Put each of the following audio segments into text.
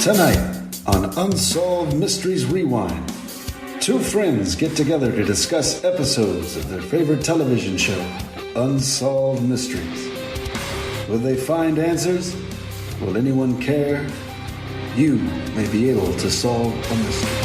Tonight on Unsolved Mysteries Rewind, two friends get together to discuss episodes of their favorite television show, Unsolved Mysteries. Will they find answers? Will anyone care? You may be able to solve a mystery.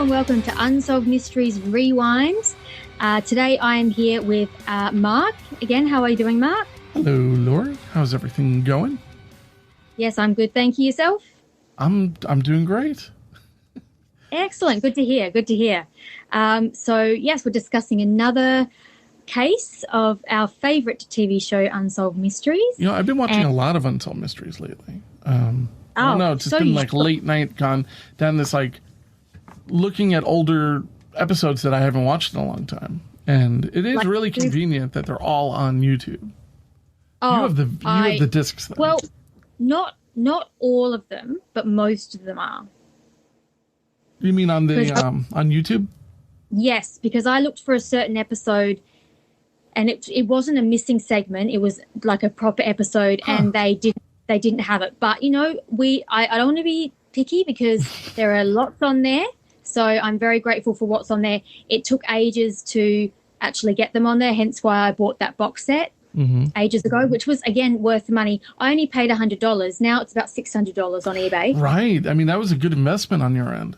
Welcome to Unsolved Mysteries Rewind. Today I am here with Mark. Again, how are you doing, Mark? Hello, Laura. How's everything going? Yes, I'm good. Thank you. Yourself? I'm doing great. Excellent. Good to hear. Good to hear. So, yes, we're discussing another case of our favourite TV show, Unsolved Mysteries. You know, I've been watching a lot of Unsolved Mysteries lately. I don't know. It's just been like late night, gone down this like looking at older episodes that I haven't watched in a long time. And it is really convenient that they're all on YouTube. Oh, you have the discs then. Well, not all of them, but most of them are. You mean on the on YouTube? Yes, because I looked for a certain episode and it wasn't a missing segment, it was like a proper episode and they didn't have it. But you know, I don't want to be picky because there are lots on there. So I'm very grateful for what's on there. It took ages to actually get them on there, hence why I bought that box set ages ago, which was, again, worth the money. I only paid $100. Now it's about $600 on eBay. Right. I mean, that was a good investment on your end.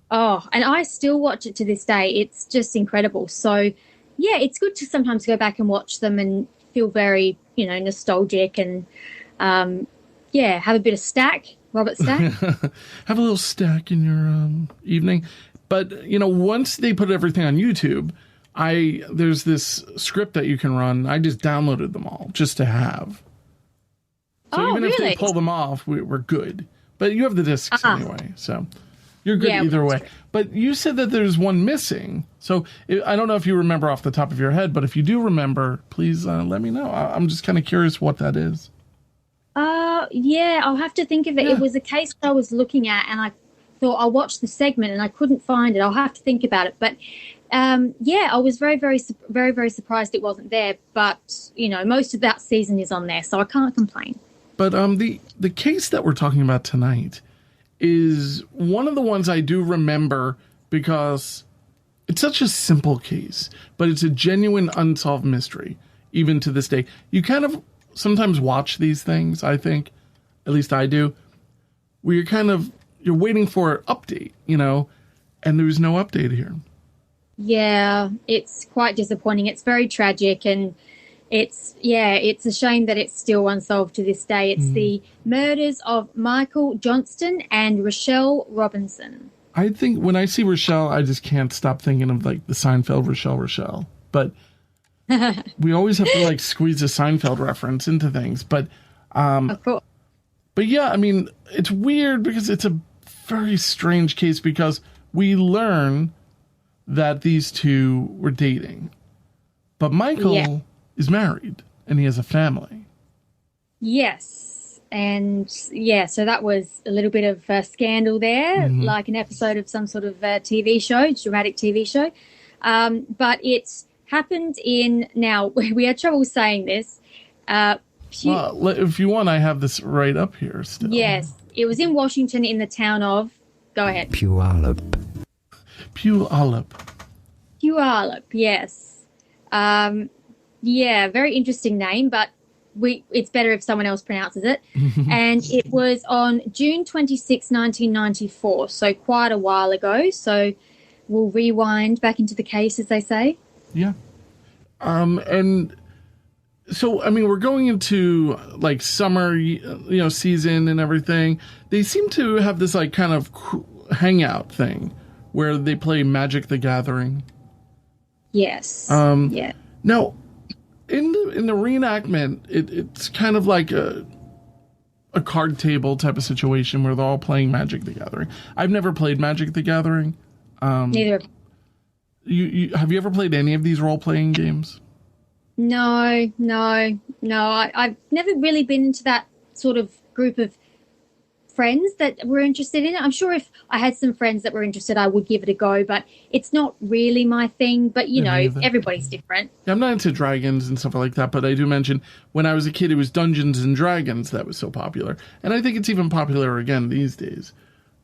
Oh, and I still watch it to this day. It's just incredible. So, yeah, it's good to sometimes go back and watch them and feel very, nostalgic and, have a bit of Stack. Robert Stack. Have a little Stack in your evening. But, once they put everything on YouTube, there's this script that you can run. I just downloaded them all just to have. So even if they pull them off, we're good. But you have the discs anyway, so you're good either way. True. But you said that there's one missing. So I don't know if you remember off the top of your head, but if you do remember, please let me know. I'm just kind of curious what that is. Yeah, I'll have to think of it. Yeah. It was a case I was looking at and I thought I'll watch the segment and I couldn't find it. I'll have to think about it. But, I was very, very, very, very surprised it wasn't there. But, most of that season is on there, so I can't complain. But the case that we're talking about tonight is one of the ones I do remember because it's such a simple case, but it's a genuine unsolved mystery, even to this day. You kind of sometimes watch these things, I think, at least I do, where you're waiting for an update, and there's no update here. Yeah, it's quite disappointing. It's very tragic, and it's a shame that it's still unsolved to this day. It's the murders of Michael Johnston and Rochelle Robinson. I think when I see Rochelle, I just can't stop thinking of like the Seinfeld Rochelle. But we always have to like squeeze a Seinfeld reference into things. But of course. But yeah, I mean, it's weird because it's a very strange case because we learn that these two were dating. But Michael is married and he has a family. Yes. And so that was a little bit of a scandal there, like an episode of some sort of TV show, dramatic TV show. But it's happened now we had trouble saying this. Well, if you want, I have this right up here still. Yes, it was in Washington in the town of, go ahead. Puyallup, yes. Very interesting name, but it's better if someone else pronounces it. And it was on June 26, 1994, so quite a while ago. So we'll rewind back into the case, as they say. Yeah. And so, I mean, we're going into like summer, season and everything. They seem to have this like kind of hangout thing where they play Magic the Gathering. Yes. Yeah. Now, in the reenactment, it's kind of like a card table type of situation where they're all playing Magic the Gathering. I've never played Magic the Gathering. Neither. You have you ever played any of these role-playing games? No. I've never really been into that sort of group of friends that were interested in it. I'm sure if I had some friends that were interested, I would give it a go, but it's not really my thing. But, you know, everybody's different. Yeah, I'm not into dragons and stuff like that, but I do mention when I was a kid, it was Dungeons and Dragons that was so popular. And I think it's even popular again these days.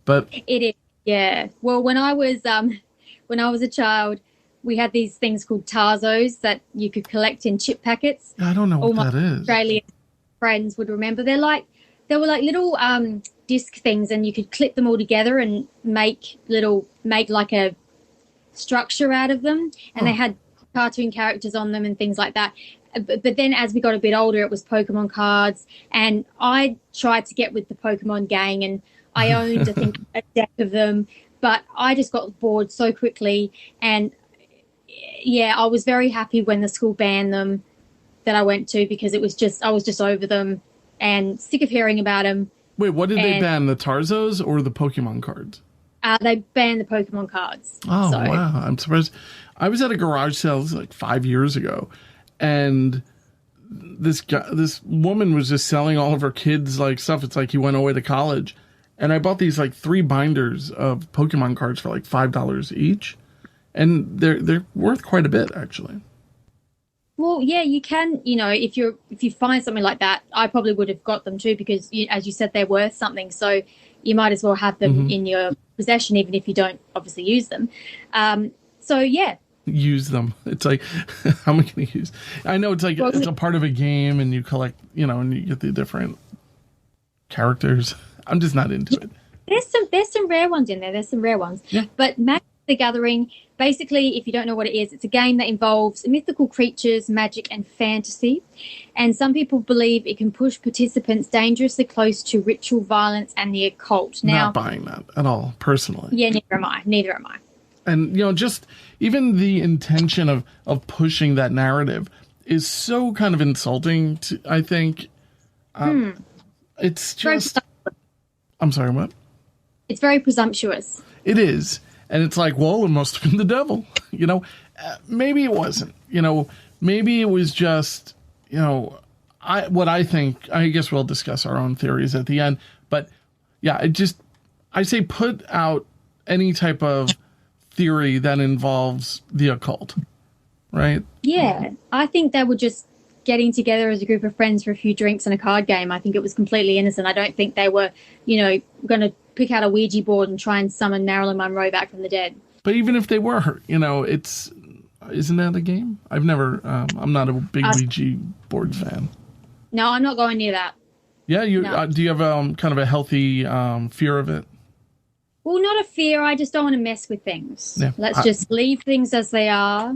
But it is, yeah. Well, when I was a child, we had these things called Tarzos that you could collect in chip packets. I don't know what that is. Australian friends would remember. They were like little disc things, and you could clip them all together and make like a structure out of them. And they had cartoon characters on them and things like that. But then as we got a bit older, it was Pokemon cards. And I tried to get with the Pokemon gang, and I owned, I think, a deck of them. But I just got bored so quickly. And, yeah, I was very happy when the school banned them that I went to, because I was just over them and sick of hearing about them. Wait, what did they ban? The Tarzos or the Pokemon cards? They banned the Pokemon cards. Oh, wow. I'm surprised. I was at a garage sale like 5 years ago, and this woman was just selling all of her kids like stuff. It's like he went away to college. And I bought these like 3 binders of Pokemon cards for like $5 each. And they're worth quite a bit, actually. Well, yeah, you can, you know, if you find something like that, I probably would have got them too, because as you said, they're worth something. So you might as well have them in your possession, even if you don't obviously use them. So yeah. Use them. It's like, how am I going to use? I know it's like, it's a part of a game, and you collect, you know, and you get the different characters. I'm just not into it. There's some rare ones in there. There's some rare ones. Yeah. But Magic the Gathering, basically, if you don't know what it is, it's a game that involves mythical creatures, magic, and fantasy. And some people believe it can push participants dangerously close to ritual violence and the occult. Now, not buying that at all, personally. Yeah, neither am I. And, you know, just even the intention of pushing that narrative is so kind of insulting, to, I think. It's just... I'm sorry, what? It's very presumptuous. It is. And it's like, well, it must have been the devil. You know, maybe it wasn't. You know, maybe it was just, you know, I think, I guess we'll discuss our own theories at the end. But, yeah, I say put out any type of theory that involves the occult, right? Yeah, I think they were just getting together as a group of friends for a few drinks and a card game. I think it was completely innocent. I don't think they were, you know, going to pick out a Ouija board and try and summon Marilyn Monroe back from the dead. But even if they were, you know, isn't that a game? I've never, I'm not a big Ouija board fan. No, I'm not going near that. Yeah, do you have kind of a healthy fear of it? Well, not a fear. I just don't want to mess with things. Yeah. Let's just leave things as they are.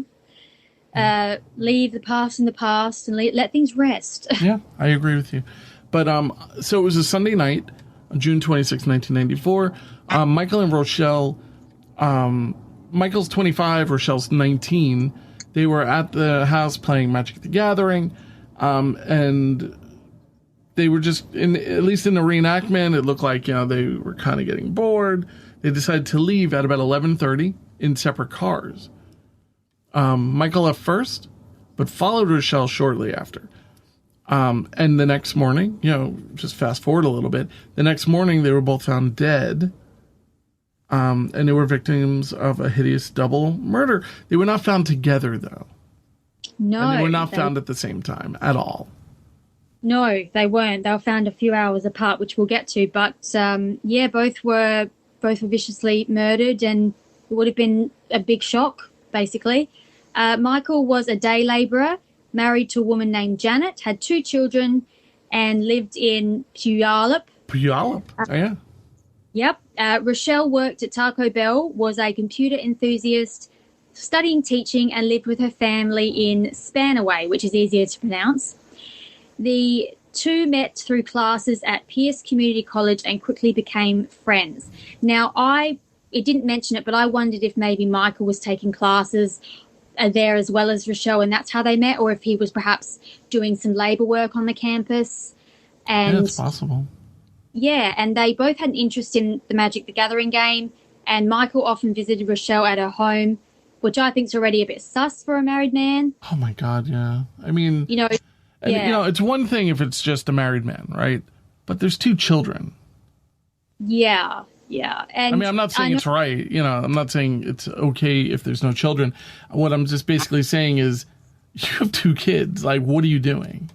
Leave the past in the past and let things rest. Yeah, I agree with you. But so it was a Sunday night, June 26, 1994. Michael and Rochelle, Michael's 25, Rochelle's 19. They were at the house playing Magic the Gathering, and they were just, at least in the reenactment, it looked like, you know, they were kind of getting bored. They decided to leave at about 11:30 in separate cars. Michael left first, but followed Rochelle shortly after. And the next morning, you know, just fast forward a little bit, the next morning they were both found dead. And they were victims of a hideous double murder. They were not found together, though. No. And they were not found at the same time at all. No, they weren't. They were found a few hours apart, which we'll get to. But, yeah, both were viciously murdered, and it would have been a big shock, basically. Michael was a day labourer, married to a woman named Janet, had 2 children, and lived in Puyallup. Puyallup, yeah. Yep. Rochelle worked at Taco Bell, was a computer enthusiast, studying teaching, and lived with her family in Spanaway, which is easier to pronounce. The 2 met through classes at Pierce Community College and quickly became friends. Now, it didn't mention it, but I wondered if maybe Michael was taking classes there as well as Rochelle, and that's how they met, or if he was perhaps doing some labour work on the campus. And yeah, it's possible. Yeah, and they both had an interest in the Magic the Gathering game, and Michael often visited Rochelle at her home, which I think is already a bit sus for a married man. Oh, my God, yeah. I mean, you know, and, you know, it's one thing if it's just a married man, right? But there's 2 children. Yeah, yeah. And I mean, I'm not saying it's right. I'm not saying it's okay if there's no children. What I'm just basically saying is you have 2 kids. Like, what are you doing?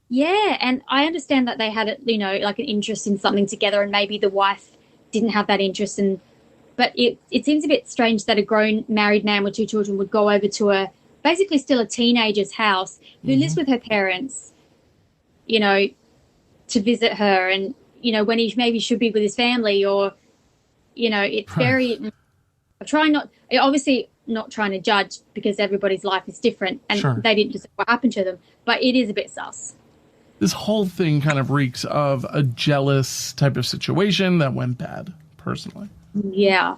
Yeah, and I understand that they had, like an interest in something together, and maybe the wife didn't have that interest. But it seems a bit strange that a grown married man with 2 children would go over to basically still a teenager's house who lives with her parents, to visit her, and when he maybe should be with his family, or it's very. I'm trying obviously not trying to judge, because everybody's life is different, and Sure. they didn't just what happened to them, but it is a bit sus. This whole thing kind of reeks of a jealous type of situation that went bad, personally. Yeah.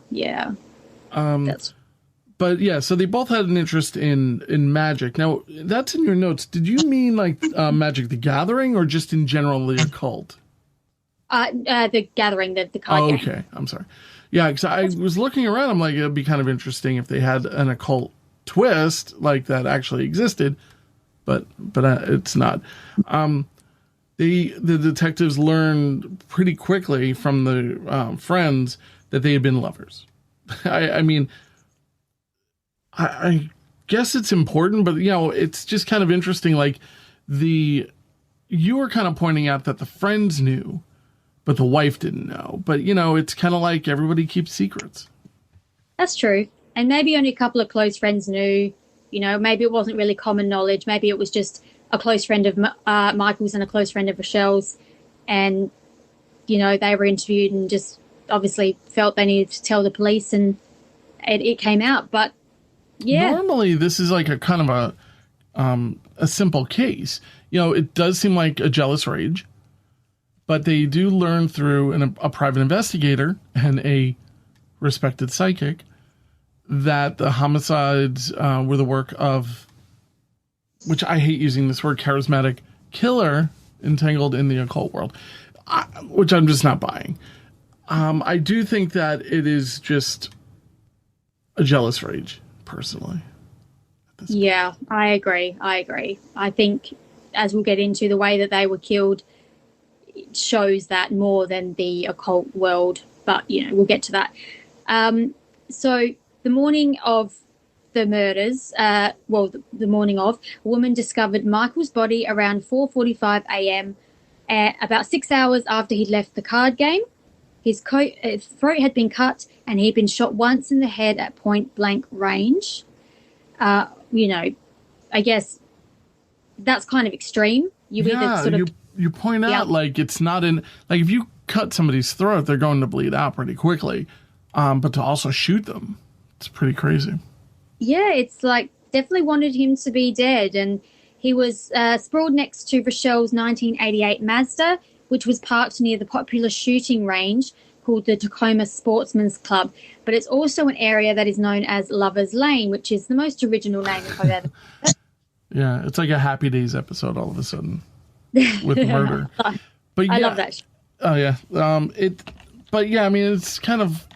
But yeah, so they both had an interest in magic. Now, that's in your notes. Did you mean like Magic the Gathering, or just in general the occult? The Gathering, the card game. Okay, I'm sorry. Yeah, because I was looking around. I'm like, it'd be kind of interesting if they had an occult twist like that actually existed, but it's not. The detectives learned pretty quickly from the friends that they had been lovers. I mean, I guess it's important, but it's just kind of interesting. Like you were kind of pointing out that the friends knew, but the wife didn't know. But it's kind of like everybody keeps secrets. That's true. And maybe only a couple of close friends knew. Maybe it wasn't really common knowledge. Maybe it was just a close friend of Michael's and a close friend of Rochelle's, and they were interviewed and just obviously felt they needed to tell the police, and it came out. But yeah, normally this is like a kind of a simple case. It does seem like a jealous rage, but they do learn through a private investigator and a respected psychic that the homicides were the work of, which I hate using this word, charismatic killer entangled in the occult world, which I'm just not buying. I do think that it is just a jealous rage, personally. Yeah, I agree. I think, as we'll get into, the way that they were killed shows that more than the occult world, but we'll get to that. So the morning of the murders, the morning of, a woman discovered Michael's body around 4:45 a.m. About 6 hours after he'd left the card game. His throat had been cut, and he'd been shot once in the head at point blank range. I guess that's kind of extreme. You point out, like, it's not in, like, if you cut somebody's throat, they're going to bleed out pretty quickly. But to also shoot them, it's pretty crazy. Yeah, it's like, definitely wanted him to be dead. And he was sprawled next to Rochelle's 1988 Mazda, which was parked near the popular shooting range called the Tacoma Sportsman's Club. But it's also an area that is known as Lover's Lane, which is the most original name I've ever heard. Yeah, it's like a Happy Days episode all of a sudden with murder. But I love that. Oh yeah. But yeah, I mean, it's kind of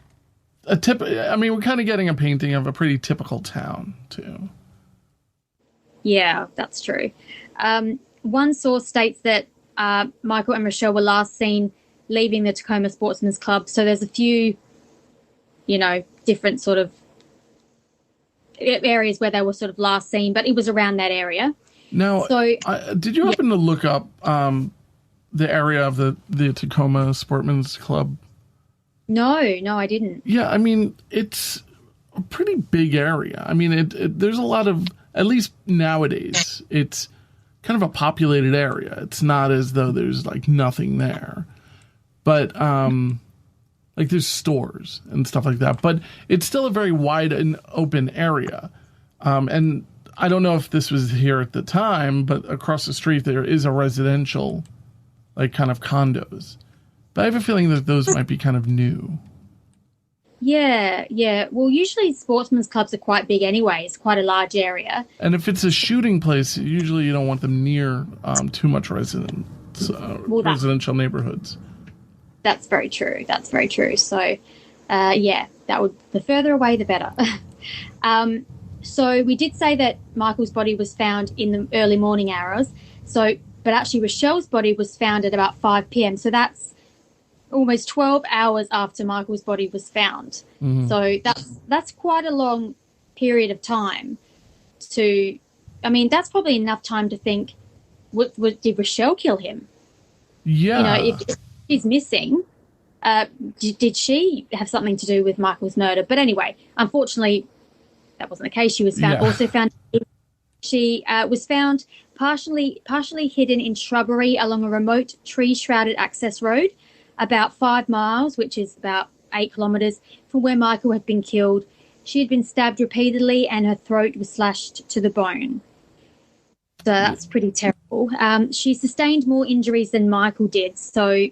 we're kind of getting a painting of a pretty typical town too. Yeah, that's true. One source states that Michael and Rochelle were last seen leaving the Tacoma Sportsman's Club. So there's a few, different sort of areas where they were sort of last seen, but it was around that area. Now, did you happen to look up the area of the Tacoma Sportsman's Club? No, I didn't. Yeah, I mean, it's a pretty big area. I mean, there's a lot of, at least nowadays, it's kind of a populated area. It's not as though there's like nothing there. But like there's stores and stuff like that. But it's still a very wide and open area. And I don't know if this was here at the time, but across the street there is a residential, like, kind of condos. But I have a feeling that those might be kind of new. Yeah. Well, usually sportsmen's clubs are quite big anyway. It's quite a large area. And if it's a shooting place, usually you don't want them near too much residential neighborhoods. That's very true. So, the further away, the better. So we did say that Michael's body was found in the early morning hours. But actually Rochelle's body was found at about 5 p.m. So that's almost 12 hours after Michael's body was found. Mm-hmm. So that's quite a long period of time to, I mean, that's probably enough time to think, did Rochelle kill him? Yeah. If she's missing, did she have something to do with Michael's murder? But anyway, unfortunately, that wasn't the case. She was found, also found, she was found partially hidden in shrubbery along a remote tree-shrouded access road about 5 miles, which is about 8 kilometres, from where Michael had been killed. She had been stabbed repeatedly and her throat was slashed to the bone. So that's pretty terrible. She sustained more injuries than Michael did, so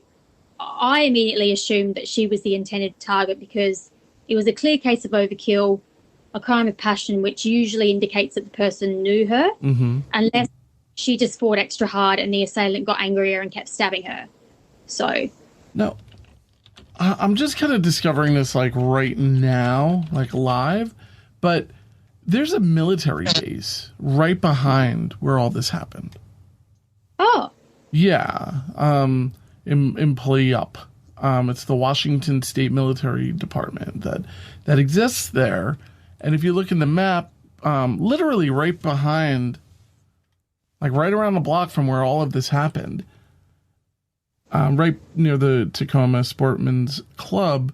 I immediately assumed that she was the intended target because it was a clear case of overkill, a crime of passion, which usually indicates that the person knew her, unless she just fought extra hard and the assailant got angrier and kept stabbing her. So... No. I'm just kind of discovering this, like, right now, like, live, but there's a military base right behind where all this happened. Oh. Yeah. In Puyallup. It's the Washington State Military Department that exists there. And if you look in the map, literally right behind, like right around the block from where all of this happened, right near the Tacoma Sportsman's Club,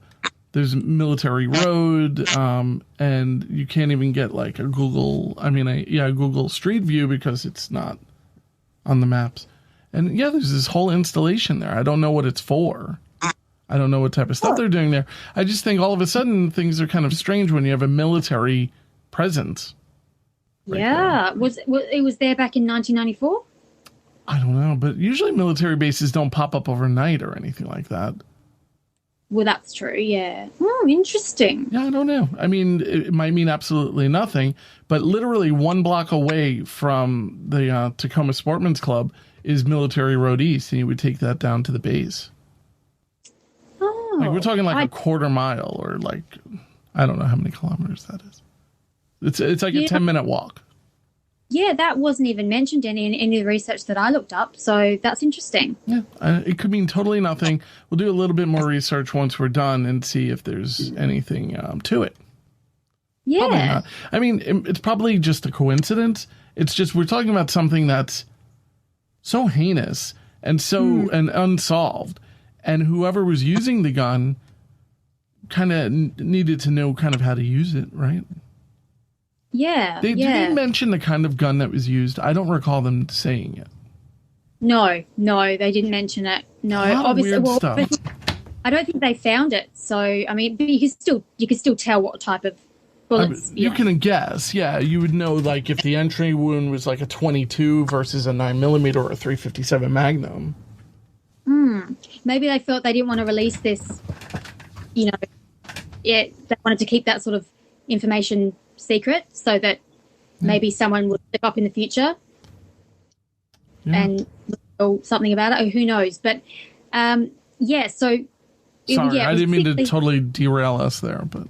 there's Military Road, and you can't even get like a Google Street View because it's not on the maps. And yeah, there's this whole installation there. I don't know what it's for. I don't know what type of stuff they're doing there. I just think all of a sudden things are kind of strange when you have a military presence. Right yeah. It was there back in 1994? I don't know, but usually military bases don't pop up overnight or anything like that. Well, that's true, yeah. Oh, interesting. Yeah, I don't know. I mean, it might mean absolutely nothing, but literally 1 block away from the Tacoma Sportsman's Club is Military Road East, and you would take that down to the base. Oh. Like, we're talking like a quarter mile or like, I don't know how many kilometers that is. It's like a 10-minute walk. Yeah, that wasn't even mentioned in any of the research that I looked up, so that's interesting. Yeah, it could mean totally nothing. We'll do a little bit more research once we're done and see if there's anything to it. Yeah. Probably not. I mean, it's probably just a coincidence. It's just we're talking about something that's so heinous and so and unsolved, and whoever was using the gun kind of needed to know kind of how to use it, right? Yeah. Did they mention the kind of gun that was used? I don't recall them saying it. No, they didn't mention it. No, obviously. Weird stuff. I don't think they found it. So, I mean, but you could still tell what type of bullets. You can guess. Yeah, you would know like if the entry wound was like a 22 versus a 9mm or a 357 Magnum. Maybe they felt they didn't want to release this. They wanted to keep that sort of information secret so that maybe someone would look up in the future and know something about it, or who knows. But so sorry, I didn't mean to totally derail us there, but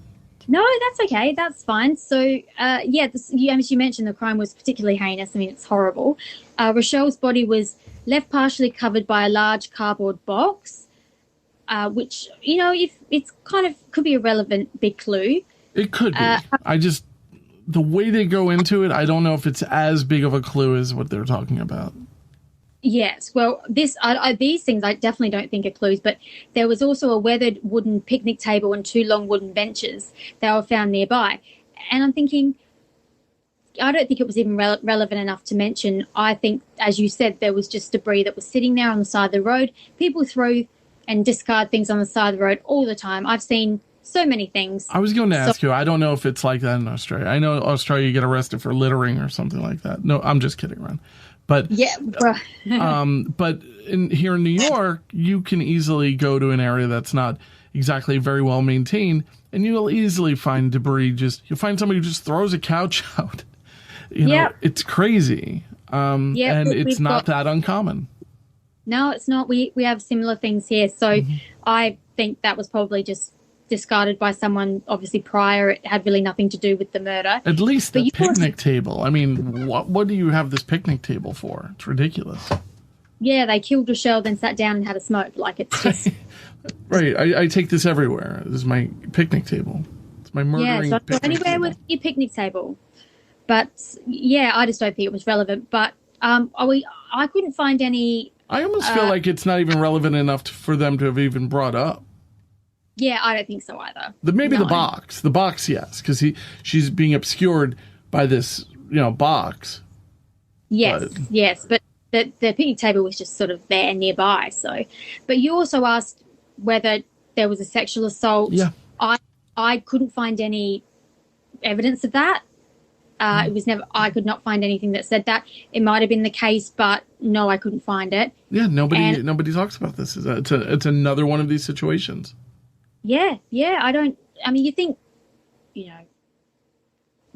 no, that's okay, that's fine. So as you mentioned, the crime was particularly heinous. I mean, it's horrible. Rochelle's body was left partially covered by a large cardboard box, which if it's kind of could be a relevant big clue. It could be. The way they go into it, I don't know if it's as big of a clue as what they're talking about. Yes, well, these things I definitely don't think are clues, but there was also a weathered wooden picnic table and 2 long wooden benches that were found nearby. And I'm thinking, I don't think it was even relevant enough to mention. I think, as you said, there was just debris that was sitting there on the side of the road. People throw and discard things on the side of the road all the time. I've seen so many things. I was going to ask you, I don't know if it's like that in Australia. I know Australia you get arrested for littering or something like that. No, I'm just kidding, Ron. But yeah, but here in New York, you can easily go to an area that's not exactly very well maintained, and you'll easily find debris. You'll find somebody who just throws a couch out. It's crazy. And it's not that uncommon. No, it's not. We have similar things here. So I think that was probably just discarded by someone obviously prior. It had really nothing to do with the murder. At least the picnic table. I mean, what do you have this picnic table for? It's ridiculous. yeah, they killed Rochelle, then sat down and had a smoke. Like, it's just... Right. I take this everywhere. This is my picnic table. It's my murdering so picnic anywhere table. with your picnic table. But, yeah, I just don't think it was relevant. But I couldn't find any... I almost feel like it's not even relevant enough for them to have even brought up. Yeah, I don't think so either. Maybe the box. The box, yes, because she's being obscured by this, box. Yes, yes, but the picnic table was just sort of there nearby. So, but you also asked whether there was a sexual assault. Yeah, I couldn't find any evidence of that. It was never. I could not find anything that said that. It might have been the case, but no, I couldn't find it. Yeah, nobody talks about this. It's another one of these situations. Yeah. I mean, you think,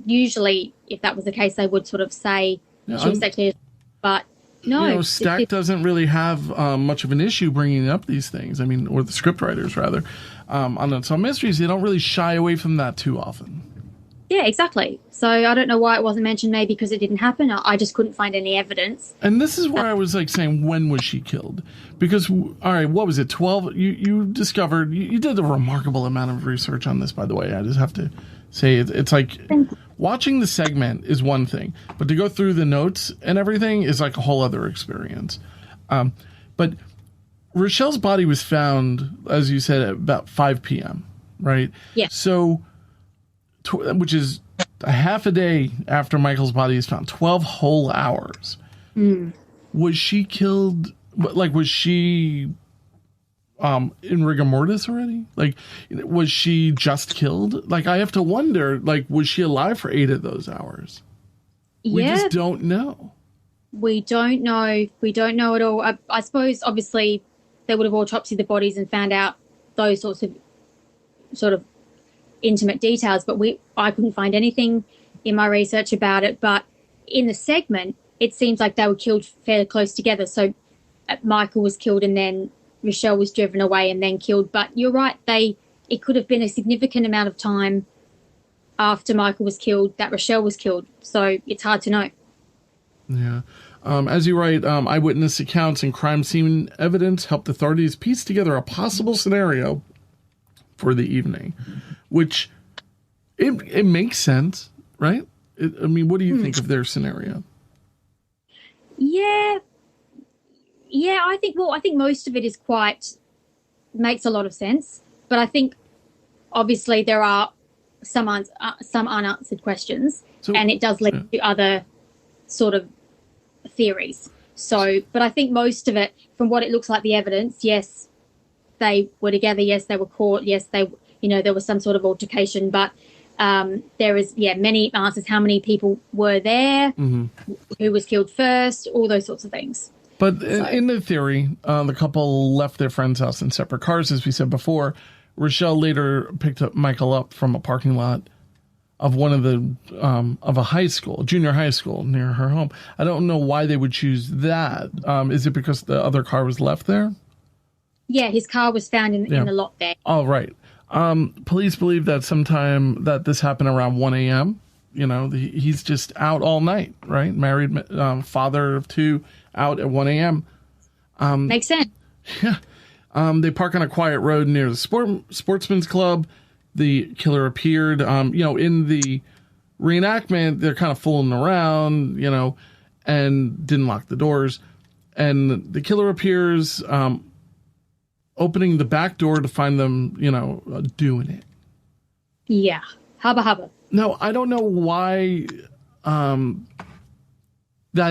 usually if that was the case, they would sort of say she was sexually assaulted, but no. Stack doesn't really have much of an issue bringing up these things. I mean, or the scriptwriters rather. On Unsolved Mysteries, they don't really shy away from that too often. Yeah, exactly. So I don't know why it wasn't mentioned, maybe because it didn't happen. I just couldn't find any evidence. And this is where I was saying, when was she killed? Because, all right, what was it, 12? You discovered, you did a remarkable amount of research on this, by the way. I just have to say, it's like, watching the segment is one thing, but to go through the notes and everything is like a whole other experience. But Rochelle's body was found, as you said, at about 5 p.m., right? Yeah. So... which is a half a day after Michael's body is found, 12 whole hours. Was she killed? Was she in rigor mortis already? Was she just killed? I have to wonder, was she alive for 8 of those hours? Yeah. We just don't know. We don't know. We don't know at all. I suppose, obviously, they would have autopsied the bodies and found out those sorts of sort of intimate details, but I couldn't find anything in my research about it. But in the segment, it seems like they were killed fairly close together. So Michael was killed and then Rochelle was driven away and then killed. But you're right, it could have been a significant amount of time after Michael was killed that Rochelle was killed. So it's hard to know. Yeah. As you write, eyewitness accounts and crime scene evidence helped authorities piece together a possible scenario for the evening. Which, it makes sense, right? What do you think of their scenario? Yeah, I think most of it is makes a lot of sense. But I think, obviously, there are some unanswered questions, and it does lead to other sort of theories. So, but I think most of it, from what it looks like, the evidence, yes, they were together, yes, they were caught, yes, there was some sort of altercation, but there is, many answers. How many people were there? Mm-hmm. Who was killed first? All those sorts of things. But in the theory, the couple left their friend's house in separate cars, as we said before. Rochelle later picked up Michael up from a parking lot of one of a high school, junior high school near her home. I don't know why they would choose that. Is it because the other car was left there? Yeah, his car was found in the lot there. Oh, right. Police believe that this happened around 1 a.m. He's just out all night, right? Married, father of 2, out at 1 a.m. Makes sense. Yeah. They park on a quiet road near the Sportsman's Club. The killer appeared. In the reenactment, they're kind of fooling around, and didn't lock the doors. And the killer appears, opening the back door to find them, doing it. Yeah. Hubba hubba. No, I don't know why that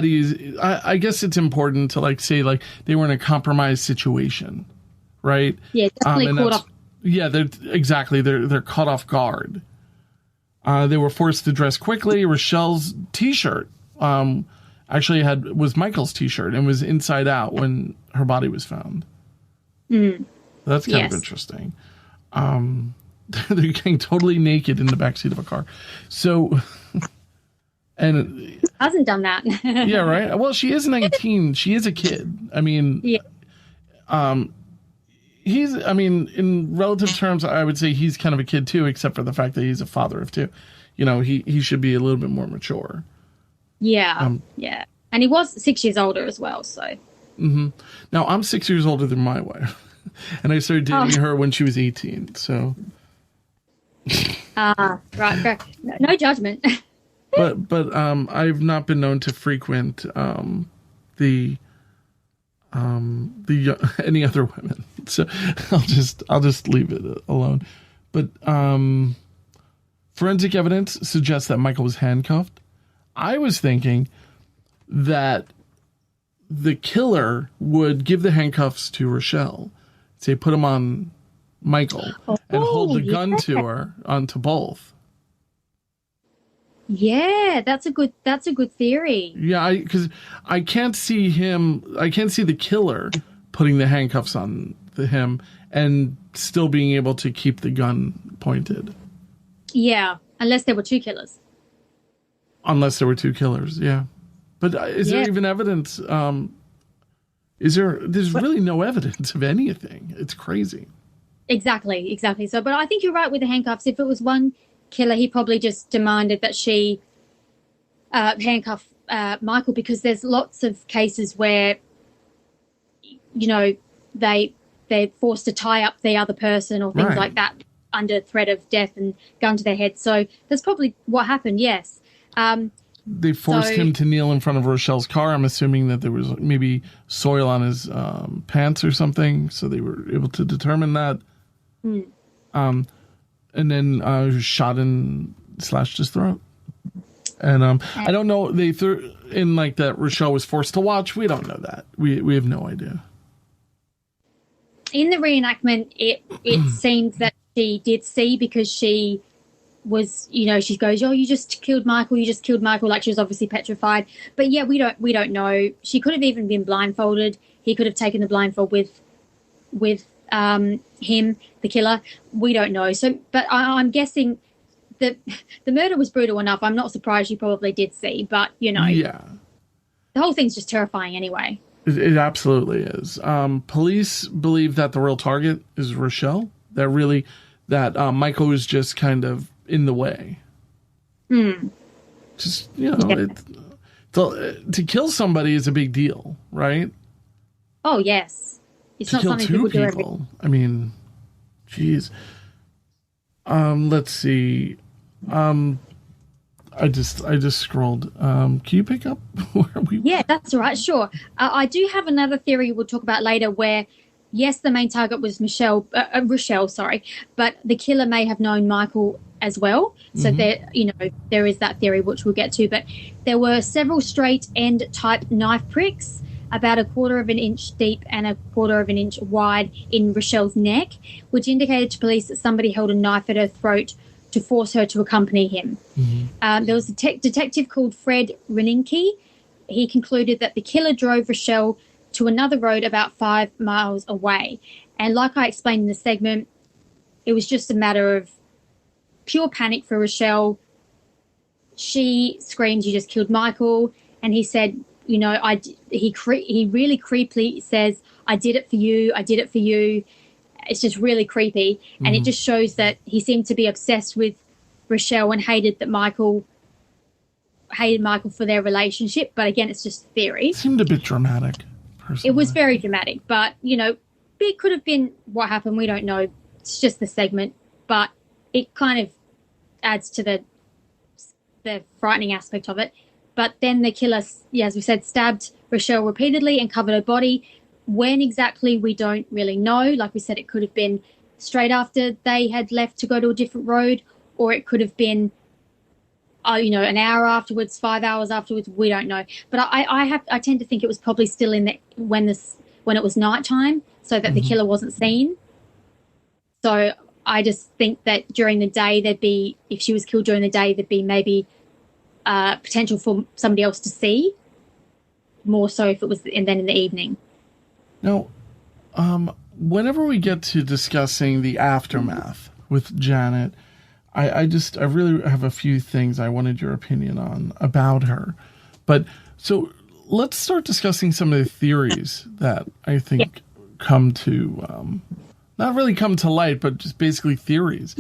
is. I guess it's important to say they were in a compromised situation, right? Yeah, definitely caught off. Yeah, they're caught off guard. They were forced to dress quickly. Rochelle's T-shirt actually was Michael's T-shirt and was inside out when her body was found. That's kind of interesting. They're getting totally naked in the backseat of a car. So, and hasn't done that. Yeah, right. Well, she is 19. She is a kid. I mean, yeah. In relative terms, I would say he's kind of a kid too, except for the fact that he's a father of 2. He should be a little bit more mature. Yeah. Yeah. And he was 6 years older as well. So. Now, I'm 6 years older than my wife, and I started dating her when she was 18, so... Right. No judgment. but I've not been known to frequent the any other women, so I'll just leave it alone. But forensic evidence suggests that Michael was handcuffed. I was thinking that the killer would give the handcuffs to Rochelle, say put them on Michael, and hold the gun to her onto both. Yeah, that's a good theory. Yeah, because I can't see the killer putting the handcuffs on him and still being able to keep the gun pointed. Yeah, unless there were two killers. Yeah. But is there even evidence? There's really no evidence of anything. It's crazy. Exactly. So, but I think you're right with the handcuffs. If it was one killer, he probably just demanded that she handcuff Michael, because there's lots of cases where, they're forced to tie up the other person or things like that under threat of death and gun to their head. So that's probably what happened, yes. They forced him to kneel in front of Rochelle's car. I'm assuming that there was maybe soil on his pants or something, so they were able to determine that. And then shot and slashed his throat. And I don't know. They threw in like that Rochelle was forced to watch. We don't know that. We have no idea. In the reenactment, it seems that she did see, because she was, she goes, "Oh, you just killed Michael. Like she was obviously petrified. But yeah, we don't know. She could have even been blindfolded. He could have taken the blindfold with him, the killer. We don't know. So, but I'm guessing that the murder was brutal enough. I'm not surprised she probably did see, but yeah, the whole thing's just terrifying anyway. It absolutely is. Police believe that the real target is Rochelle. That Michael was just kind of in the way. Just to kill somebody is a big deal, right? Oh yes, it's to not kill something two people do people. I mean, geez. Let's see. I just scrolled. Can you pick up where we? Yeah, that's all right. Sure. I do have another theory we'll talk about later where, yes, the main target was Rochelle, sorry, but the killer may have known Michael as well. So there is that theory, which we'll get to. But there were several straight end type knife pricks, about 1/4 of an inch deep and 1/4 of an inch wide, in Rochelle's neck, which indicated to police that somebody held a knife at her throat to force her to accompany him. There was a detective called Fred Reninke. He concluded that the killer drove Rochelle to another road about 5 miles away. And like I explained in the segment, it was just a matter of pure panic for Rochelle. She screamed, "You just killed Michael." And he said, he really creepily says, "I did it for you. I did it for you." It's just really creepy. And it just shows that he seemed to be obsessed with Rochelle and hated Michael for their relationship. But again, it's just theory. It seemed a bit dramatic, personally. It was very dramatic, but, it could have been what happened. We don't know. It's just the segment. But it kind of adds to the frightening aspect of it. But then the killer, as we said, stabbed Rochelle repeatedly and covered her body. When exactly, we don't really know. Like we said, it could have been straight after they had left to go to a different road, or it could have been, an hour afterwards, 5 hours afterwards. We don't know. But I tend to think it was probably still when it was nighttime, so that the killer wasn't seen. So I just think that during the day if she was killed during the day, there'd be maybe potential for somebody else to see, more so if it was, and then in the evening. Now, whenever we get to discussing the aftermath with Janet, I really have a few things I wanted your opinion on about her. But so let's start discussing some of the theories that I think come to, not really come to light, but just basically theories.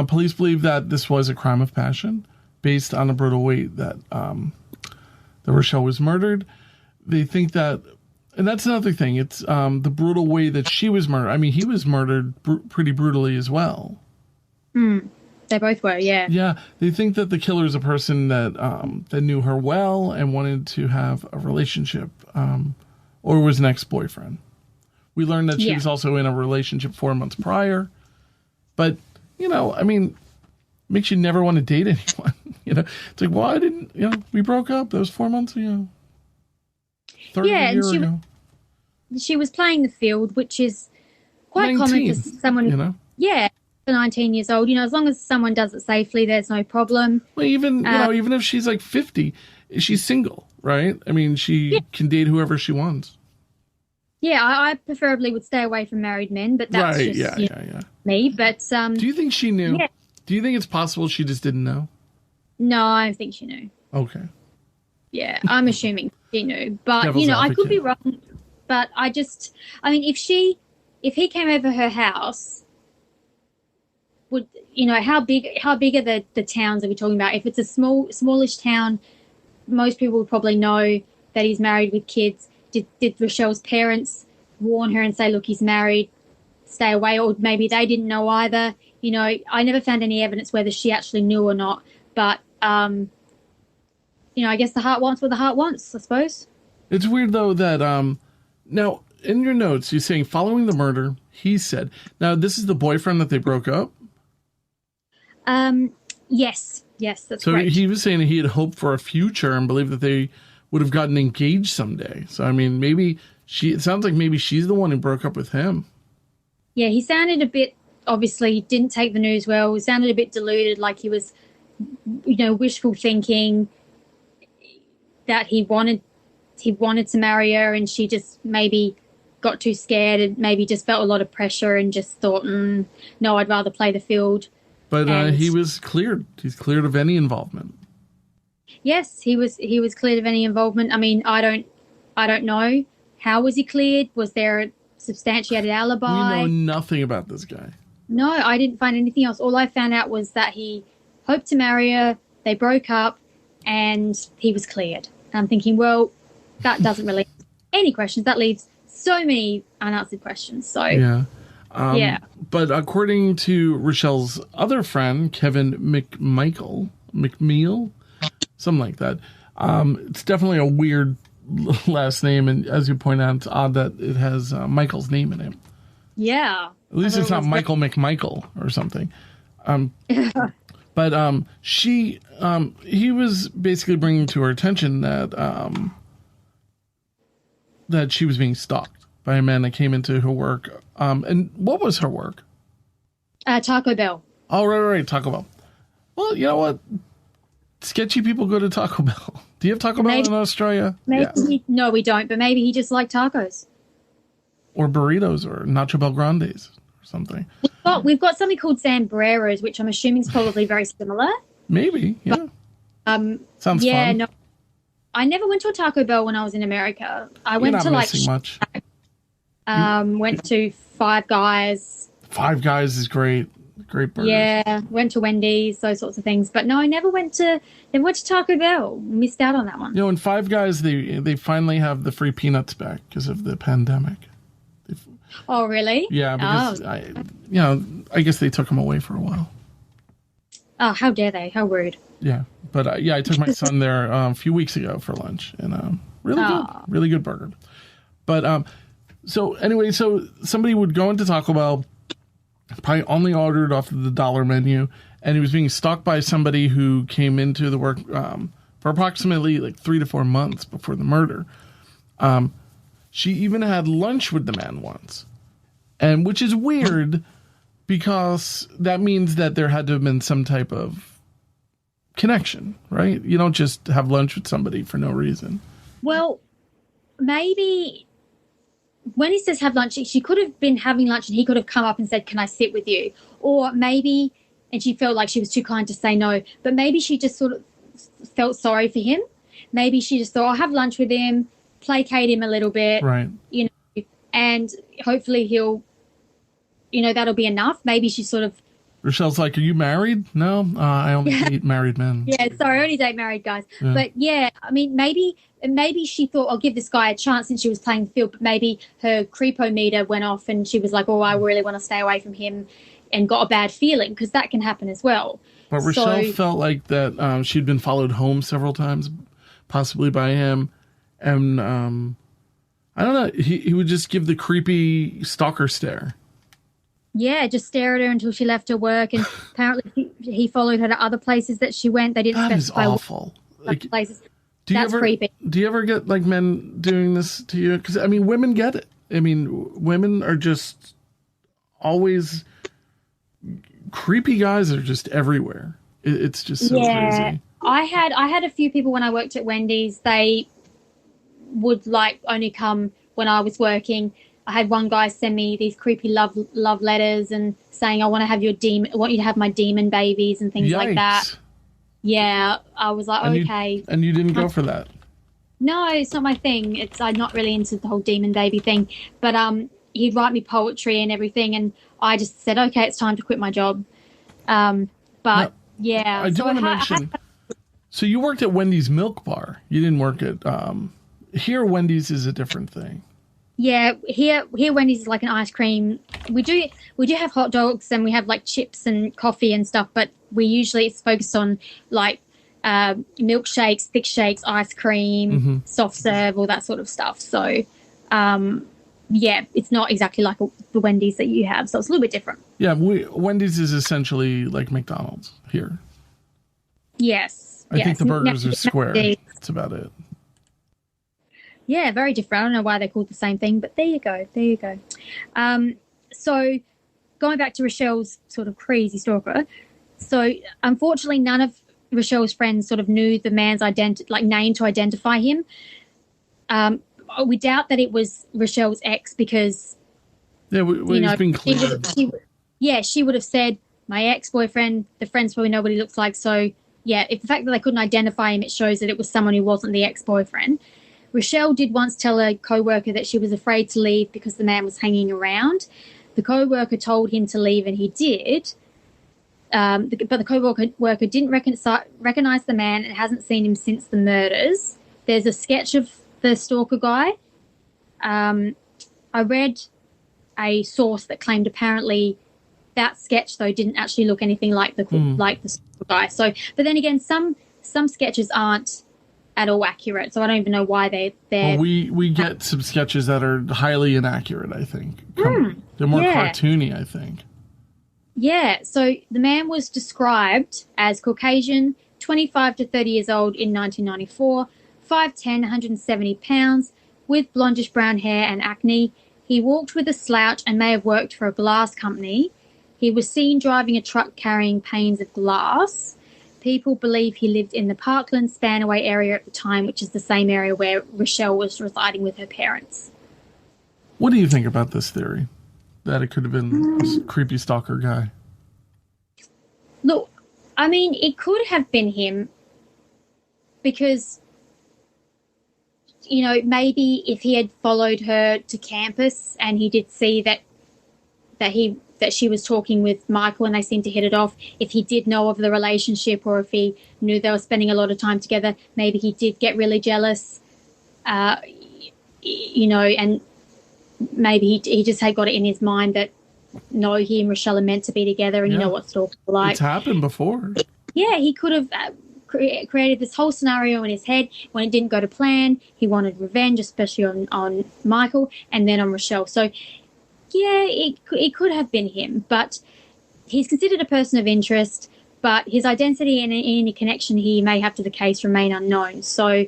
Police believe that this was a crime of passion based on the brutal way that Rochelle was murdered. They think that And that's another thing. It's the brutal way that she was murdered. I mean, he was murdered pretty brutally as well. They both were, yeah. Yeah, they think that the killer is a person that that knew her well and wanted to have a relationship, or was an ex-boyfriend. We learned that she was also in a relationship 4 months prior. But, you know, I mean, makes you never want to date anyone. You know, it's like, well, I didn't, you know, we broke up. That was 4 months ago. 30 years ago. She was playing the field, which is quite 19, common for someone. You know? Yeah, for 19 years old. You know, as long as someone does it safely, there's no problem. Well, even you know, even if she's like 50, she's single, right? I mean, she can date whoever she wants. Yeah, I preferably would stay away from married men, but that's right. just me. But do you think she knew? Yeah. Do you think it's possible she just didn't know? No, I don't think she knew. Okay. Yeah, I'm assuming she knew, but Devil's you know, advocate. I could be wrong. But I mean, if he came over her house, would, you know, how big are the towns that we're talking about? If it's a smallish town, most people would probably know that he's married with kids. Did Rochelle's parents warn her and say, look, he's married, stay away? Or maybe they didn't know either. You know, I never found any evidence whether she actually knew or not. But, you know, I guess the heart wants what the heart wants, I suppose. It's weird, though, that now, in your notes, you're saying following the murder, he said. Now, this is the boyfriend that they broke up? Yes, that's so correct. He was saying he had hoped for a future and believed that they would have gotten engaged someday. So, I mean, it sounds like maybe she's the one who broke up with him. Yeah, he sounded a bit, obviously, didn't take the news well. He sounded a bit deluded, like he was, you know, wishful thinking that he wanted to marry her, and she just maybe got too scared and maybe just felt a lot of pressure and just thought, no, I'd rather play the field. But he was cleared. He's cleared of any involvement. Yes, he was cleared of any involvement. I mean, I don't know. How was he cleared? Was there a substantiated alibi? We know nothing about this guy. No, I didn't find anything else. All I found out was that he hoped to marry her, they broke up, and he was cleared. And I'm thinking, well, that doesn't really any questions. That leaves so many unanswered questions. So yeah. Yeah. But according to Rochelle's other friend, Kevin McMeal, something like that, it's definitely a weird last name. And as you point out, it's odd that it has Michael's name in it. Yeah. At least it's not Michael McMichael or something. But he was basically bringing to her attention that that she was being stalked by a man that came into her work. And what was her work? Taco Bell. Oh, right, Taco Bell. Well, you know what? Sketchy people go to Taco Bell. Do you have Taco Bell in Australia? Maybe no, we don't. But maybe he just liked tacos. Or burritos or Nacho Bel Grandes or something. We've got something called Zambreros, which I'm assuming is probably very similar. Maybe, yeah. Sounds fun. No, I never went to a Taco Bell when I was in America. I went to much. Went to Five Guys. Five Guys is great. Great burgers. Yeah, went to Wendy's, those sorts of things. But no, I never went to Taco Bell. Missed out on that one. You know, in Five Guys, they finally have the free peanuts back because of the pandemic. Oh, really? Yeah, because I guess they took them away for a while. Oh, how dare they? How rude. Yeah, but I took my son there a few weeks ago for lunch, and really good burger. But so anyway, so somebody would go into Taco Bell, probably only ordered off of the dollar menu, and he was being stalked by somebody who came into the work for approximately like 3 to 4 months before the murder. She even had lunch with the man once, and which is weird because that means that there had to have been some type of connection, right? You don't just have lunch with somebody for no reason. Well, maybe when he says have lunch, she could have been having lunch and he could have come up and said, can I sit with you? Or maybe, and she felt like she was too kind to say no, but maybe she just sort of felt sorry for him. Maybe she just thought, I'll have lunch with him, placate him a little bit, right? You know, and hopefully he'll, you know, that'll be enough. Maybe she sort of. Rochelle's like, are you married? No, I only date married men. Yeah, sorry, I only date married guys. Yeah. But yeah, I mean, maybe maybe she thought, I'll give this guy a chance since she was playing the field, but maybe her creepometer went off and she was like, oh, I really want to stay away from him, and got a bad feeling, because that can happen as well. But Rochelle felt like that she'd been followed home several times, possibly by him. And I don't know, he would just give the creepy stalker stare. Yeah, just stare at her until she left her work. And apparently he followed her to other places that she went. They didn't specify. That is awful. Like, places. That's creepy. Do you ever get like men doing this to you? Because I mean, women get it. I mean, women are just always creepy. Guys are just everywhere. It's just so crazy. I had a few people when I worked at Wendy's. They would like only come when I was working. I had one guy send me these creepy love letters and saying, I want you to have my demon babies and things like that. Yeah, I was like, okay. And you didn't go for that? No, it's not my thing. I'm not really into the whole demon baby thing. But he'd write me poetry and everything, and I just said, okay, it's time to quit my job. I do want to mention. So you worked at Wendy's Milk Bar. You didn't work at here. Wendy's is a different thing. Yeah, here Wendy's is like an ice cream. We do have hot dogs and we have like chips and coffee and stuff, but it's focused on like milkshakes, thick shakes, ice cream, soft serve, all that sort of stuff. So, it's not exactly like the Wendy's that you have, so it's a little bit different. Yeah, Wendy's is essentially like McDonald's here. Yes. I think the burgers are square. That's about it. Yeah, very different. I don't know why they're called the same thing, but there you go. So going back to Rochelle's sort of crazy stalker. So unfortunately, none of Rochelle's friends sort of knew the man's name to identify him. We doubt that it was Rochelle's ex because... Yeah, he's been cleared. She would have said, my ex-boyfriend, the friends probably know what he looks like. So, yeah, if the fact that they couldn't identify him, it shows that it was someone who wasn't the ex-boyfriend. Rochelle did once tell a co-worker that she was afraid to leave because the man was hanging around. The co-worker told him to leave, and he did. But the co-worker didn't recognize the man and hasn't seen him since the murders. There's a sketch of the stalker guy. I read a source that claimed apparently that sketch, though, didn't actually look anything like the stalker guy. So, but then again, some sketches aren't at all accurate, so I don't even know why they're... Well, we get some sketches that are highly inaccurate, I think. They're more cartoony, I think. Yeah, so the man was described as Caucasian, 25 to 30 years old in 1994, 5'10", 170 pounds, with blondish brown hair and acne. He walked with a slouch and may have worked for a glass company. He was seen driving a truck carrying panes of glass. People believe he lived in the Parkland Spanaway area at the time, which is the same area where Rochelle was residing with her parents. What do you think about this theory? That it could have been this creepy stalker guy? Look, I mean, it could have been him because, maybe if he had followed her to campus and he did see that she was talking with Michael and they seemed to hit it off, if he did know of the relationship or if he knew they were spending a lot of time together, maybe he did get really jealous, and maybe he just had got it in his mind that, no, he and Rochelle are meant to be together, and you know what stalkers are like. It's happened before. Yeah, he could have created this whole scenario in his head. When it didn't go to plan, he wanted revenge, especially on Michael and then on Rochelle. So, yeah, it could have been him, but he's considered a person of interest, but his identity and any connection he may have to the case remain unknown. So,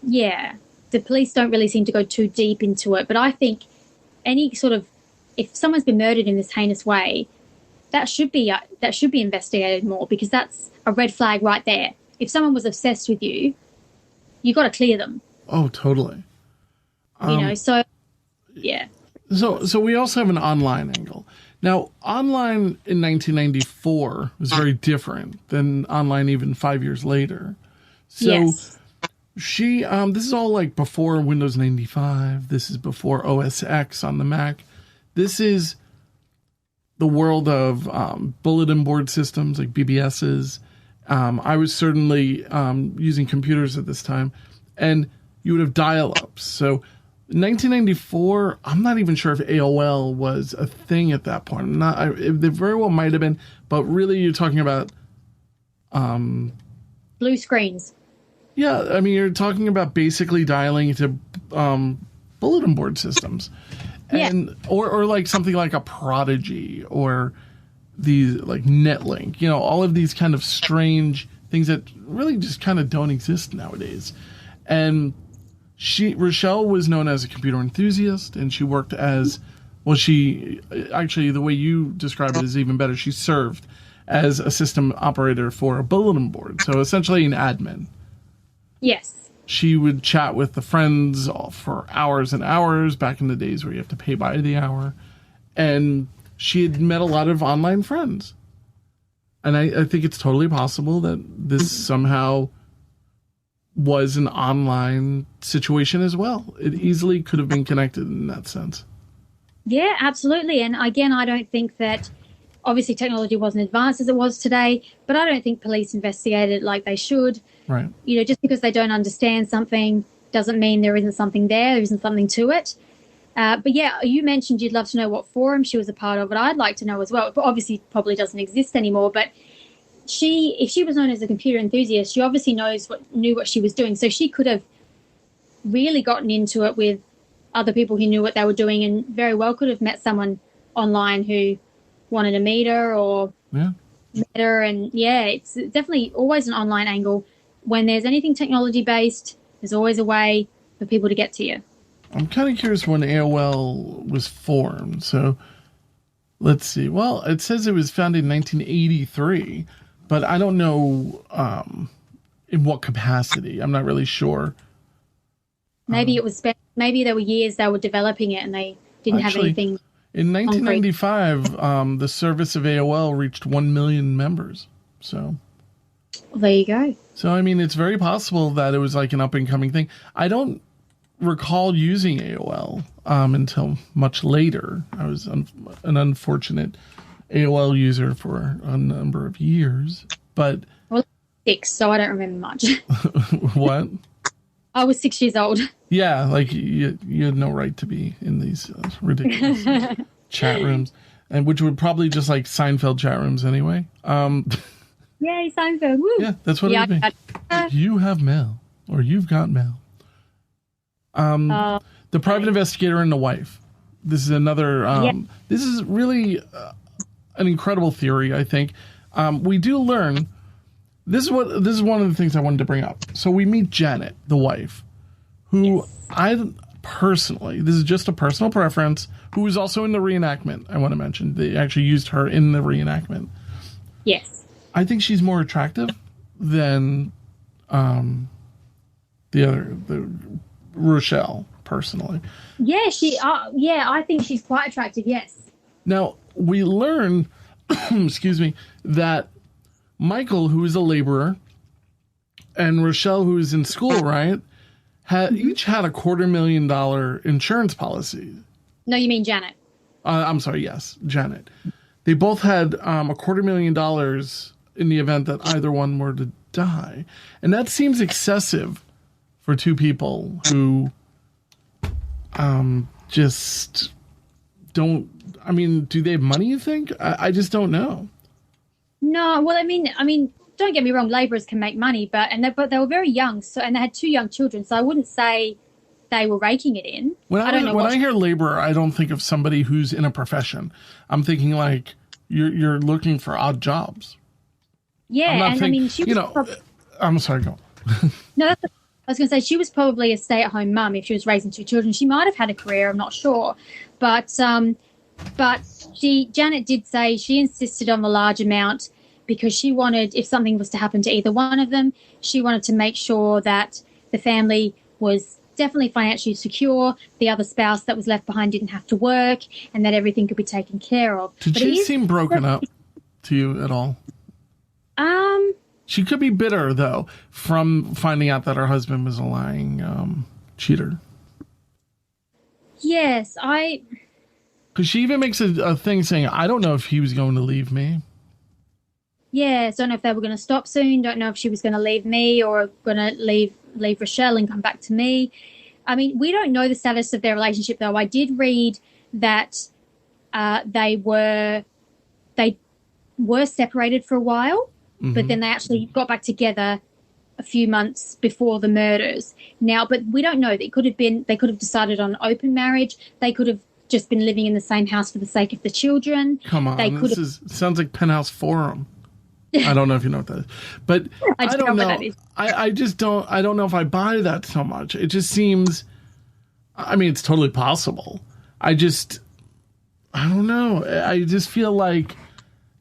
yeah, the police don't really seem to go too deep into it, but I think if someone's been murdered in this heinous way, that should be investigated more, because that's a red flag right there. If someone was obsessed with you, you've got to clear them. Oh, totally. So, yeah. So we also have an online angle. Now, online in 1994 was very different than online even 5 years later. So yes. She, this is all like before Windows 95. This is before OS X on the Mac. This is the world of bulletin board systems like BBSs. I was certainly using computers at this time. and you would have dial-ups. So in 1994, I'm not even sure if AOL was a thing at that point. It very well might have been, but really you're talking about blue screens. Yeah, I mean, you're talking about basically dialing to bulletin board systems. And or like something like a Prodigy or like Netlink, you know, all of these kind of strange things that really just kind of don't exist nowadays. And Rochelle was known as a computer enthusiast, and she worked as, well, she actually, the way you describe it is even better. She served as a system operator for a bulletin board. So essentially an admin. Yes. She would chat with the friends for hours and hours back in the days where you have to pay by the hour. And she had met a lot of online friends. And I think it's totally possible that this somehow was an online situation as well. It easily could have been connected in that sense. Yeah, absolutely. And again, I don't think that, obviously technology wasn't advanced as it was today, but I don't think police investigated like they should. Right. You know, just because they don't understand something doesn't mean there isn't something there isn't something to it. But yeah, you mentioned you'd love to know what forum she was a part of, but I'd like to know as well. But obviously probably doesn't exist anymore, but if she was known as a computer enthusiast, she obviously knew what she was doing. So she could have really gotten into it with other people who knew what they were doing, and very well could have met someone online who wanted to meet her or met her. And yeah, it's definitely always an online angle. When there's anything technology based, there's always a way for people to get to you. I'm kind of curious when AOL was formed. So let's see. Well, it says it was founded in 1983, but I don't know in what capacity. I'm not really sure. Maybe it was. Maybe there were years they were developing it and they didn't have anything. In 1995, the service of AOL reached 1 million members. So well, there you go. So I mean, it's very possible that it was like an up and coming thing. I don't recall using AOL until much later. I was an unfortunate AOL user for a number of years, but 6, so I don't remember much. What? I was 6 years old. Yeah, like you had no right to be in these ridiculous chat rooms, and which would probably just like Seinfeld chat rooms anyway. Yay, Seinfeld! Woo. Yeah, that's what it would be. You have mail, or you've got mail. The private investigator and the wife. This is another. This is really an incredible theory. I think we do learn. This is one of the things I wanted to bring up. So we meet Janet, the wife, who I personally, this is just a personal preference, who was also in the reenactment. I want to mention they actually used her in the reenactment. Yes, I think she's more attractive than the Rochelle, personally. Yeah, I think she's quite attractive. Yes. Now we learn, excuse me, that Michael, who is a laborer, and Rochelle, who is in school, right, each had a $250,000 insurance policy. No, you mean Janet. I'm sorry, yes, Janet. They both had $250,000 in the event that either one were to die. And that seems excessive for two people who just don't... I mean, do they have money, you think? I just don't know. No, well, I mean, don't get me wrong. Labourers can make money, but they were very young, and they had 2 young children. So I wouldn't say they were raking it in. When I hear labourer, I don't think of somebody who's in a profession. I'm thinking like you're looking for odd jobs. Yeah, I mean, she was I'm sorry, go. No, I was going to say she was probably a stay-at-home mum if she was raising 2 children. She might have had a career. I'm not sure, but Janet did say she insisted on the large amount because she wanted, if something was to happen to either one of them, she wanted to make sure that the family was definitely financially secure, the other spouse that was left behind didn't have to work, and that everything could be taken care of. Did she seem broken up to you at all? She could be bitter, though, from finding out that her husband was a lying cheater. Yes, Because she even makes a thing saying, I don't know if he was going to leave me. Yes, don't know if they were going to stop soon. Don't know if she was going to leave me or going to leave leave Rochelle and come back to me. I mean, we don't know the status of their relationship, though. I did read that they were separated for a while, but then they actually got back together a few months before the murders. Now, but we don't know. They could have decided on open marriage. They could have just been living in the same house for the sake of the children. Come on, sounds like Penthouse Forum. I don't know if you know what that is, but I don't know. I just don't. I don't know if I buy that so much. It just seems. I mean, it's totally possible. I don't know. I just feel like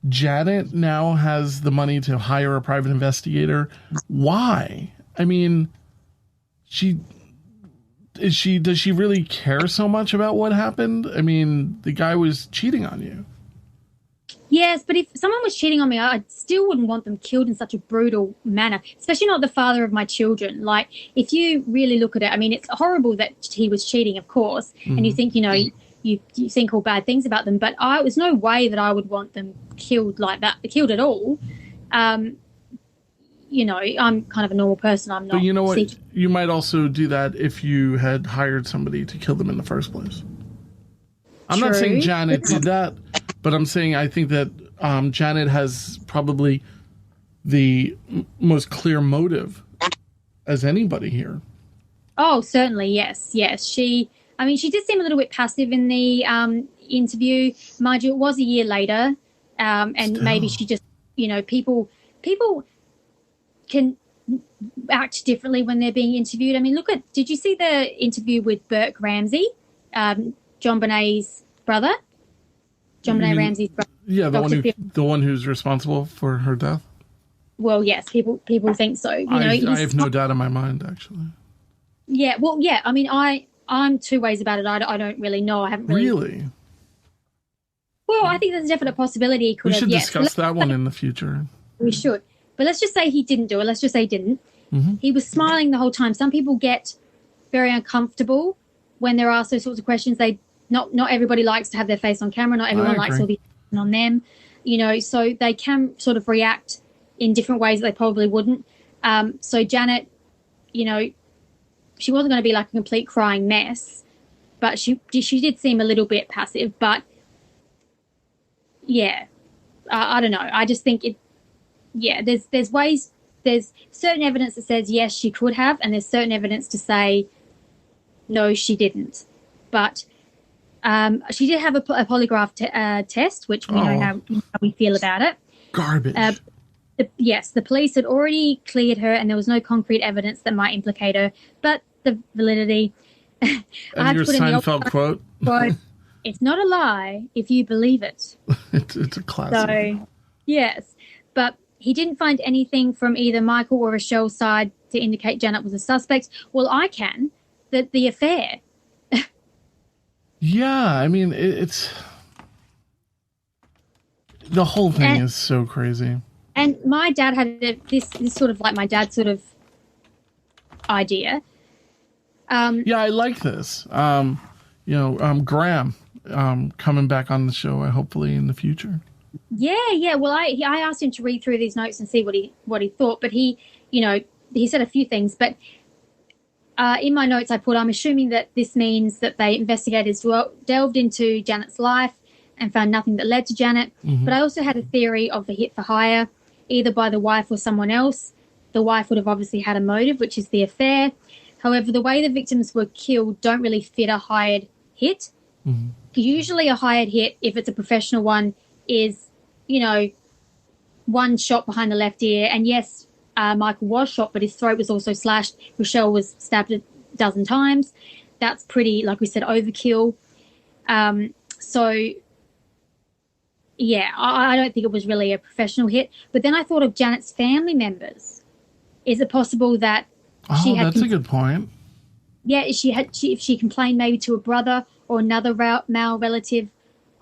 Janet now has the money to hire a private investigator. Why? I mean, does she really care so much about what happened? I mean, the guy was cheating on you. Yes, but if someone was cheating on me, I still wouldn't want them killed in such a brutal manner, especially not the father of my children. Like, if you really look at it, I mean, it's horrible that he was cheating, of course, and you think, you think all bad things about them, but there's no way that I would want them killed like that, killed at all. I'm kind of a normal person. I'm not. But you know what? You might also do that if you had hired somebody to kill them in the first place. I'm not saying Janet did that, but I'm saying I think that Janet has probably the most clear motive as anybody here. Oh, certainly, yes. She did seem a little bit passive in the interview. Mind you, it was a year later, and still. Maybe she just, people can act differently when they're being interviewed. I mean, did you see the interview with Burke Ramsey, John Bonet's brother? John Bonet Ramsey's brother. Yeah, the one who's responsible for her death. Well, yes, people think so. I have no doubt in my mind, actually. Yeah, well, yeah. I mean, I'm two ways about it. I don't really know. I haven't really. Well, I think there's a definite possibility. We should discuss that one in the future. We should. But let's just say he didn't do it. Let's just say he didn't. He was smiling the whole time. Some people get very uncomfortable when they're asked those sorts of questions. Not everybody likes to have their face on camera. Not everyone likes to be on them. So they can sort of react in different ways that they probably wouldn't. So Janet, she wasn't going to be like a complete crying mess, but she did seem a little bit passive. But yeah, I don't know. I just think there's ways. There's certain evidence that says yes, she could have, and there's certain evidence to say no, she didn't. But she did have a polygraph test, which we know how we feel about it. Garbage. The police had already cleared her, and there was no concrete evidence that might implicate her. But the validity. And your Seinfeld quote. It's not a lie if you believe it. It's a classic. So, yes. But he didn't find anything from either Michael or Rochelle's side to indicate Janet was a suspect. Well, I can. The affair. Yeah, I mean, it's... The whole thing is so crazy. And my dad had this sort of like my dad's sort of idea. Yeah, I like this. Graham coming back on the show, hopefully in the future. Yeah. Well, I asked him to read through these notes and see what he thought, but he said a few things. But in my notes, I put, I'm assuming that this means that the investigators delved into Janet's life and found nothing that led to Janet. But I also had a theory of the hit for hire, either by the wife or someone else. The wife would have obviously had a motive, which is the affair. However, the way the victims were killed don't really fit a hired hit. Usually a hired hit, if it's a professional one, is, one shot behind the left ear. And yes, Michael was shot, but his throat was also slashed. Rochelle was stabbed a dozen times. That's pretty, like we said, overkill. Yeah, I don't think it was really a professional hit. But then I thought of Janet's family members. Is it possible that she had... that's a good point. Yeah, if she complained maybe to a brother or another male relative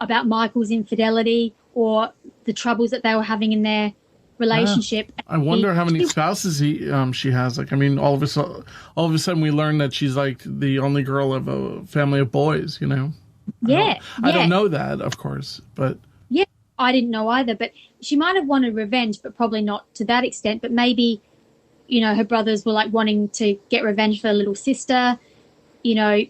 about Michael's infidelity or the troubles that they were having in their relationship. Yeah. I wonder how many spouses she has. Like, I mean, all of a sudden we learn that she's like the only girl of a family of boys, Yeah. I don't know that, of course, but... Yeah, I didn't know either, but she might have wanted revenge, but probably not to that extent. But maybe you know, her brothers were like wanting to get revenge for her little sister. You know,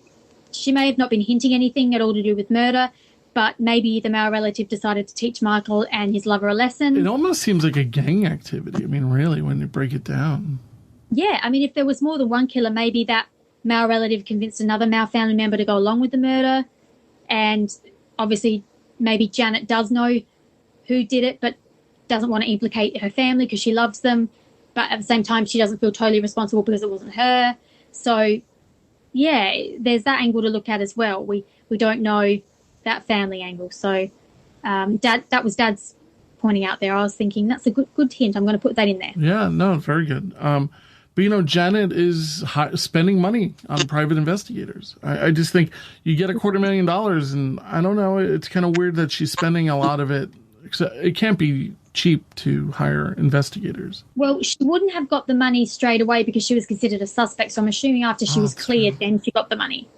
she may have not been hinting anything at all to do with murder, but maybe the male relative decided to teach Michael and his lover a lesson. It almost seems like a gang activity. I mean, really, when you break it down. Yeah, I mean, if there was more than one killer, maybe that male relative convinced another male family member to go along with the murder. And obviously, maybe Janet does know who did it, but doesn't want to implicate her family because she loves them. But at the same time, she doesn't feel totally responsible because it wasn't her. So, yeah, there's that angle to look at as well. We don't know that family angle. So that was Dad's pointing out there. I was thinking that's a good hint. I'm going to put that in there. Yeah, no, very good. But, you know, Janet is spending money on private investigators. I just think you get $250,000, and I don't know, it's kind of weird that she's spending a lot of it. It can't be cheap to hire investigators. Well, she wouldn't have got the money straight away because she was considered a suspect. So I'm assuming after she was cleared, then she got the money.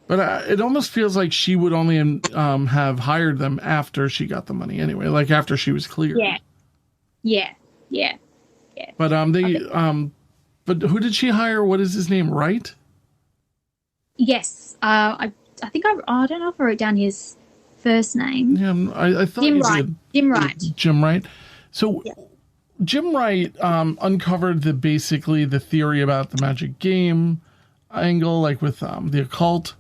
But it almost feels like she would only have hired them after she got the money anyway, like after she was cleared. Yeah. But but who did she hire? What is his name? Wright? Yes. I think I don't know if I wrote down his first name. Yeah, I thought Jim Wright. Jim Wright. Jim Wright. So Jim Wright uncovered basically the theory about the magic game angle, like with the occult.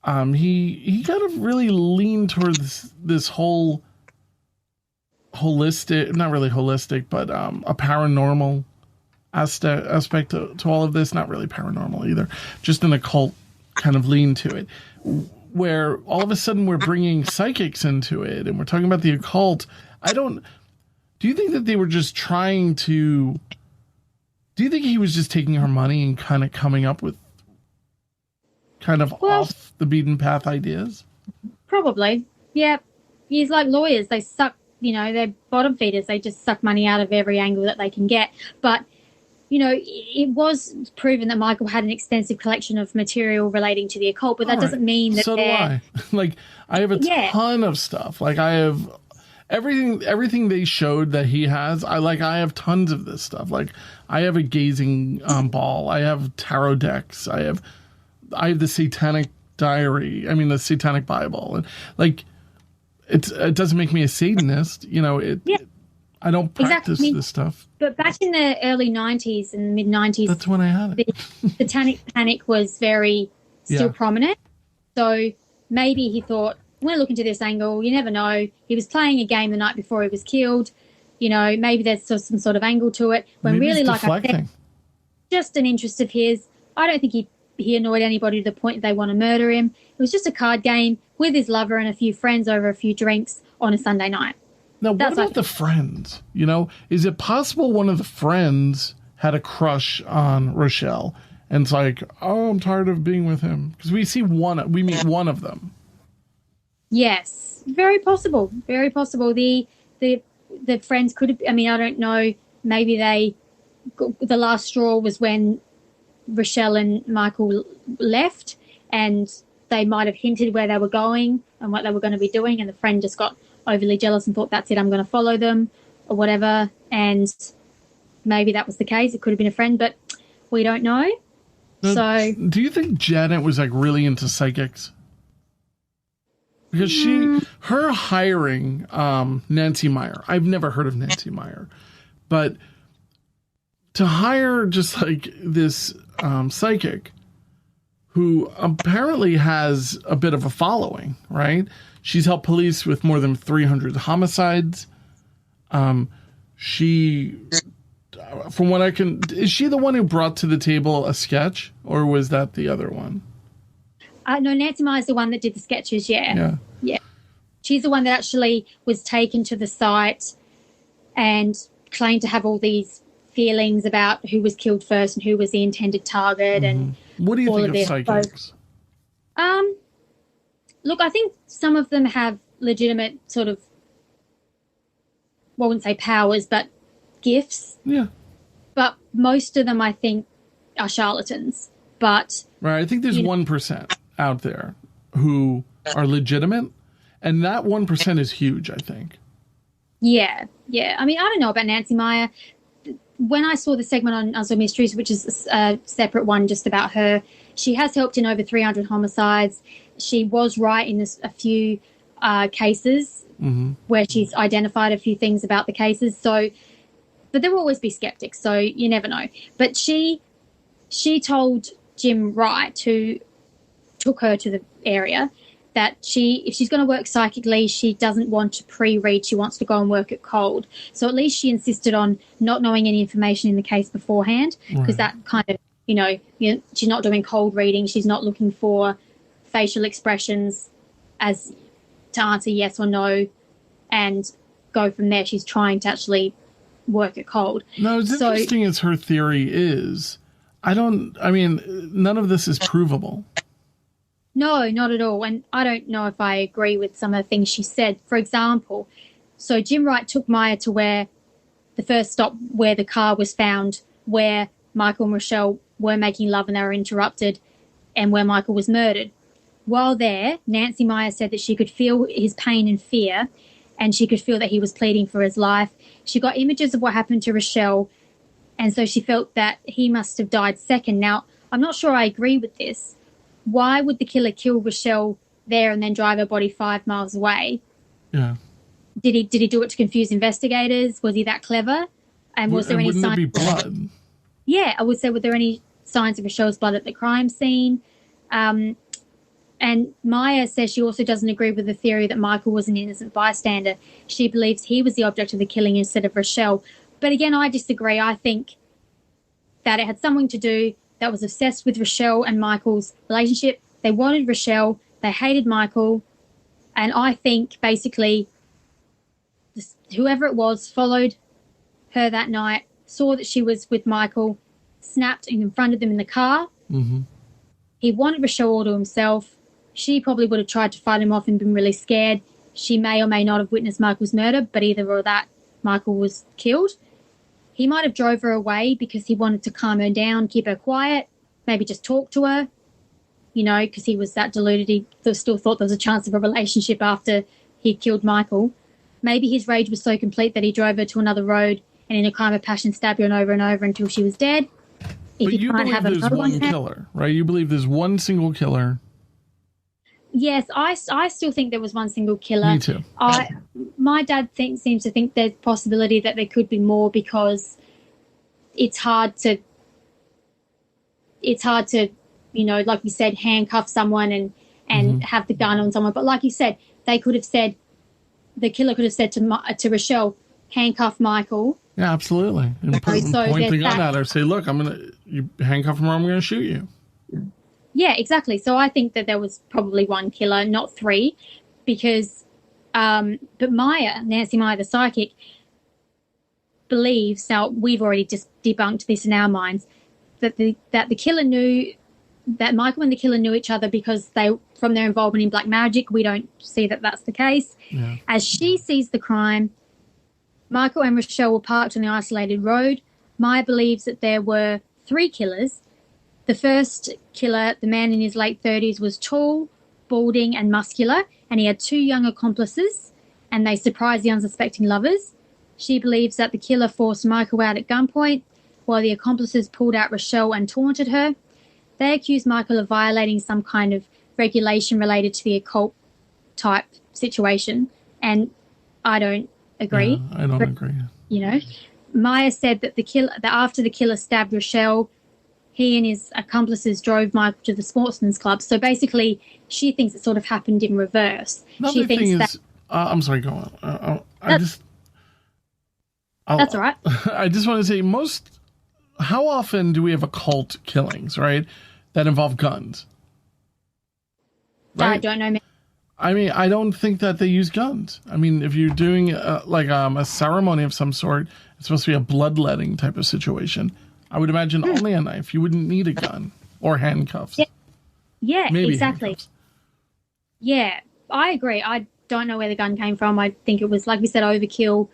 He kind of really leaned towards this whole holistic, not really holistic, but a paranormal aspect to all of this. Not really paranormal either, just an occult kind of lean to it, where all of a sudden we're bringing psychics into it and we're talking about the occult. Do you think that they were just trying to, do you think he was just taking her money and kind of coming up with kind of off the beaten path ideas? Probably. Yeah. He's like lawyers. They suck, you know, they're bottom feeders. They just suck money out of every angle that they can get. But, you know, it was proven that Michael had an extensive collection of material relating to the occult, but that doesn't mean that so do I. Like, I have a ton of stuff. Like, I have everything they showed that he has. I have tons of this stuff. Like, I have a gazing ball. I have tarot decks. I have the Satanic Diary. I mean, the Satanic Bible. And like, it doesn't make me a Satanist. You know, I don't practice this stuff. But back in the early 90s and mid 90s, that's when I had it. The Satanic Panic was still prominent. So maybe he thought, I'm going to look into this angle. You never know. He was playing a game the night before he was killed. You know, maybe there's some sort of angle to it. When maybe really, like I said, just an interest of his. I don't think he annoyed anybody to the point that they want to murder him. It was just a card game with his lover and a few friends over a few drinks on a Sunday night. Now, what about the friends? You know, is it possible one of the friends had a crush on Rochelle and it's like, oh, I'm tired of being with him? Because we meet one of them. Yes, very possible. Very possible. The friends could have, I mean, I don't know, maybe the last straw was when Rochelle and Michael left and they might have hinted where they were going and what they were going to be doing, and the friend just got overly jealous and thought, that's it, I'm going to follow them or whatever. And maybe that was the case. It could have been a friend, but we don't know. Now, so do you think Janet was like really into psychics? Because her hiring Nancy Meyer, I've never heard of Nancy Meyer, but to hire just like this psychic who apparently has a bit of a following, right? She's helped police with more than 300 homicides. She, from what I can, is she the one who brought to the table a sketch, or was that the other one? No, Nancy Meyer's the one that did the sketches, yeah. She's the one that actually was taken to the site and claimed to have all these feelings about who was killed first and who was the intended target. And what do you think of psychics? Look, I think some of them have legitimate sort of, well, I wouldn't say powers, but gifts. Yeah. But most of them, I think, are charlatans. But right, I think there's 1% out there who are legitimate, and that 1% is huge, I think. Yeah. I mean, I don't know about Nancy Meyer. when I saw the segment on Unsolved Mysteries, which is a separate one just about her, she has helped in over 300 homicides. She was right in a few cases where she's identified a few things about the cases. So, but there will always be skeptics, so you never know. But she told Jim Wright, who took her to the area, that if she's going to work psychically, she doesn't want to pre-read. She wants to go and work it cold. So at least she insisted on not knowing any information in the case beforehand, because that kind of, she's not doing cold reading. She's not looking for facial expressions as to answer yes or no and go from there. She's trying to actually work it cold. No, as interesting as her theory is, none of this is provable. No, not at all. And I don't know if I agree with some of the things she said. For example, so Jim Wright took Maya to where the first stop where the car was found, where Michael and Rochelle were making love and they were interrupted, and where Michael was murdered. While there, Nancy Maya said that she could feel his pain and fear, and she could feel that he was pleading for his life. She got images of what happened to Rochelle, and so she felt that he must have died second. Now, I'm not sure I agree with this. Why would the killer kill Rochelle there and then drive her body 5 miles away? Yeah. Did he do it to confuse investigators? Was he that clever? And was there any signs? Wouldn't there be blood? Yeah, I would say, were there any signs of Rochelle's blood at the crime scene? And Maya says she also doesn't agree with the theory that Michael was an innocent bystander. She believes he was the object of the killing instead of Rochelle. But again, I disagree. I think that it had something to do that was obsessed with Rochelle and Michael's relationship. They wanted Rochelle. They hated Michael. And I think basically whoever it was followed her that night, saw that she was with Michael, snapped and confronted them in the car. Mm-hmm. He wanted Rochelle all to himself. She probably would have tried to fight him off and been really scared. She may or may not have witnessed Michael's murder, but either or that, Michael was killed. He might have drove her away because he wanted to calm her down, keep her quiet, maybe just talk to her, because he was that deluded. He still thought there was a chance of a relationship after he killed Michael. Maybe his rage was so complete that he drove her to another road and in a crime of passion stabbed her and over until she was dead. But you believe there's one killer, right? You believe there's one single killer. Yes, I still think there was one single killer. Me too. My dad seems to think there's possibility that there could be more because it's hard to like you said, handcuff someone and have the gun on someone. But like you said, the killer could have said to Rochelle, handcuff Michael. Yeah, absolutely. And point the gun at her, say, look, you handcuff him or I'm going to shoot you. Yeah, exactly. So I think that there was probably one killer, not three, because, but Nancy Maya, the psychic, believes, now we've already just debunked this in our minds, that the killer knew, that Michael and the killer knew each other because from their involvement in black magic. We don't see that that's the case. Yeah. As she sees the crime, Michael and Rochelle were parked on the isolated road. Maya believes that there were three killers. The first killer, the man in his late 30s, was tall, balding and muscular, and he had two young accomplices, and they surprised the unsuspecting lovers. She believes that the killer forced Michael out at gunpoint, while the accomplices pulled out Rochelle and taunted her. They accused Michael of violating some kind of regulation related to the occult type situation, and I don't agree. Yeah, I don't agree. Maya said that after the killer stabbed Rochelle, he and his accomplices drove Michael to the Sportsman's Club. So basically, she thinks it sort of happened in reverse. Another thing is, I'm sorry, go on. That's all right. I just want to say, how often do we have occult killings, right, that involve guns? Right? I don't know. I don't think that they use guns. If you're doing a ceremony of some sort, it's supposed to be a bloodletting type of situation. I would imagine only a knife. You wouldn't need a gun or handcuffs. Yeah, maybe exactly. Handcuffs. Yeah, I agree. I don't know where the gun came from. I think it was, like we said, overkill.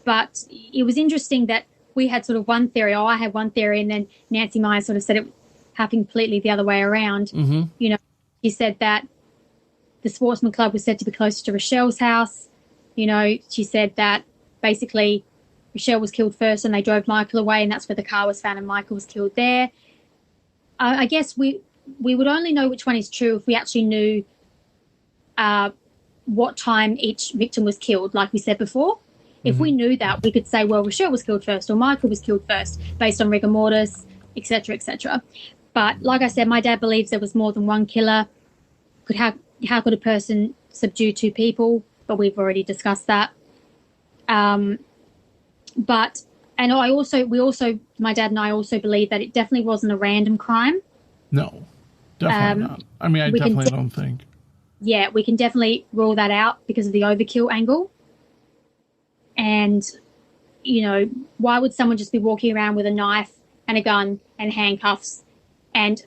But it was interesting that we had sort of one theory. I had one theory, and then Nancy Maya sort of said it happened completely the other way around. Mm-hmm. She said that the Sportsman Club was said to be closer to Rochelle's house. She said that basically Rochelle was killed first and they drove Michael away, and that's where the car was found and Michael was killed there. I guess we would only know which one is true if we actually knew what time each victim was killed, like we said before. If we knew that, we could say, well, Rochelle was killed first or Michael was killed first based on rigor mortis, etc., etc. But like I said, my dad believes there was more than one killer. How could a person subdue two people? But we've already discussed that. My dad and I also believe that it definitely wasn't a random crime. No, definitely not. I mean, I definitely don't think. Yeah, we can definitely rule that out because of the overkill angle. And, you know, why would someone just be walking around with a knife and a gun and handcuffs and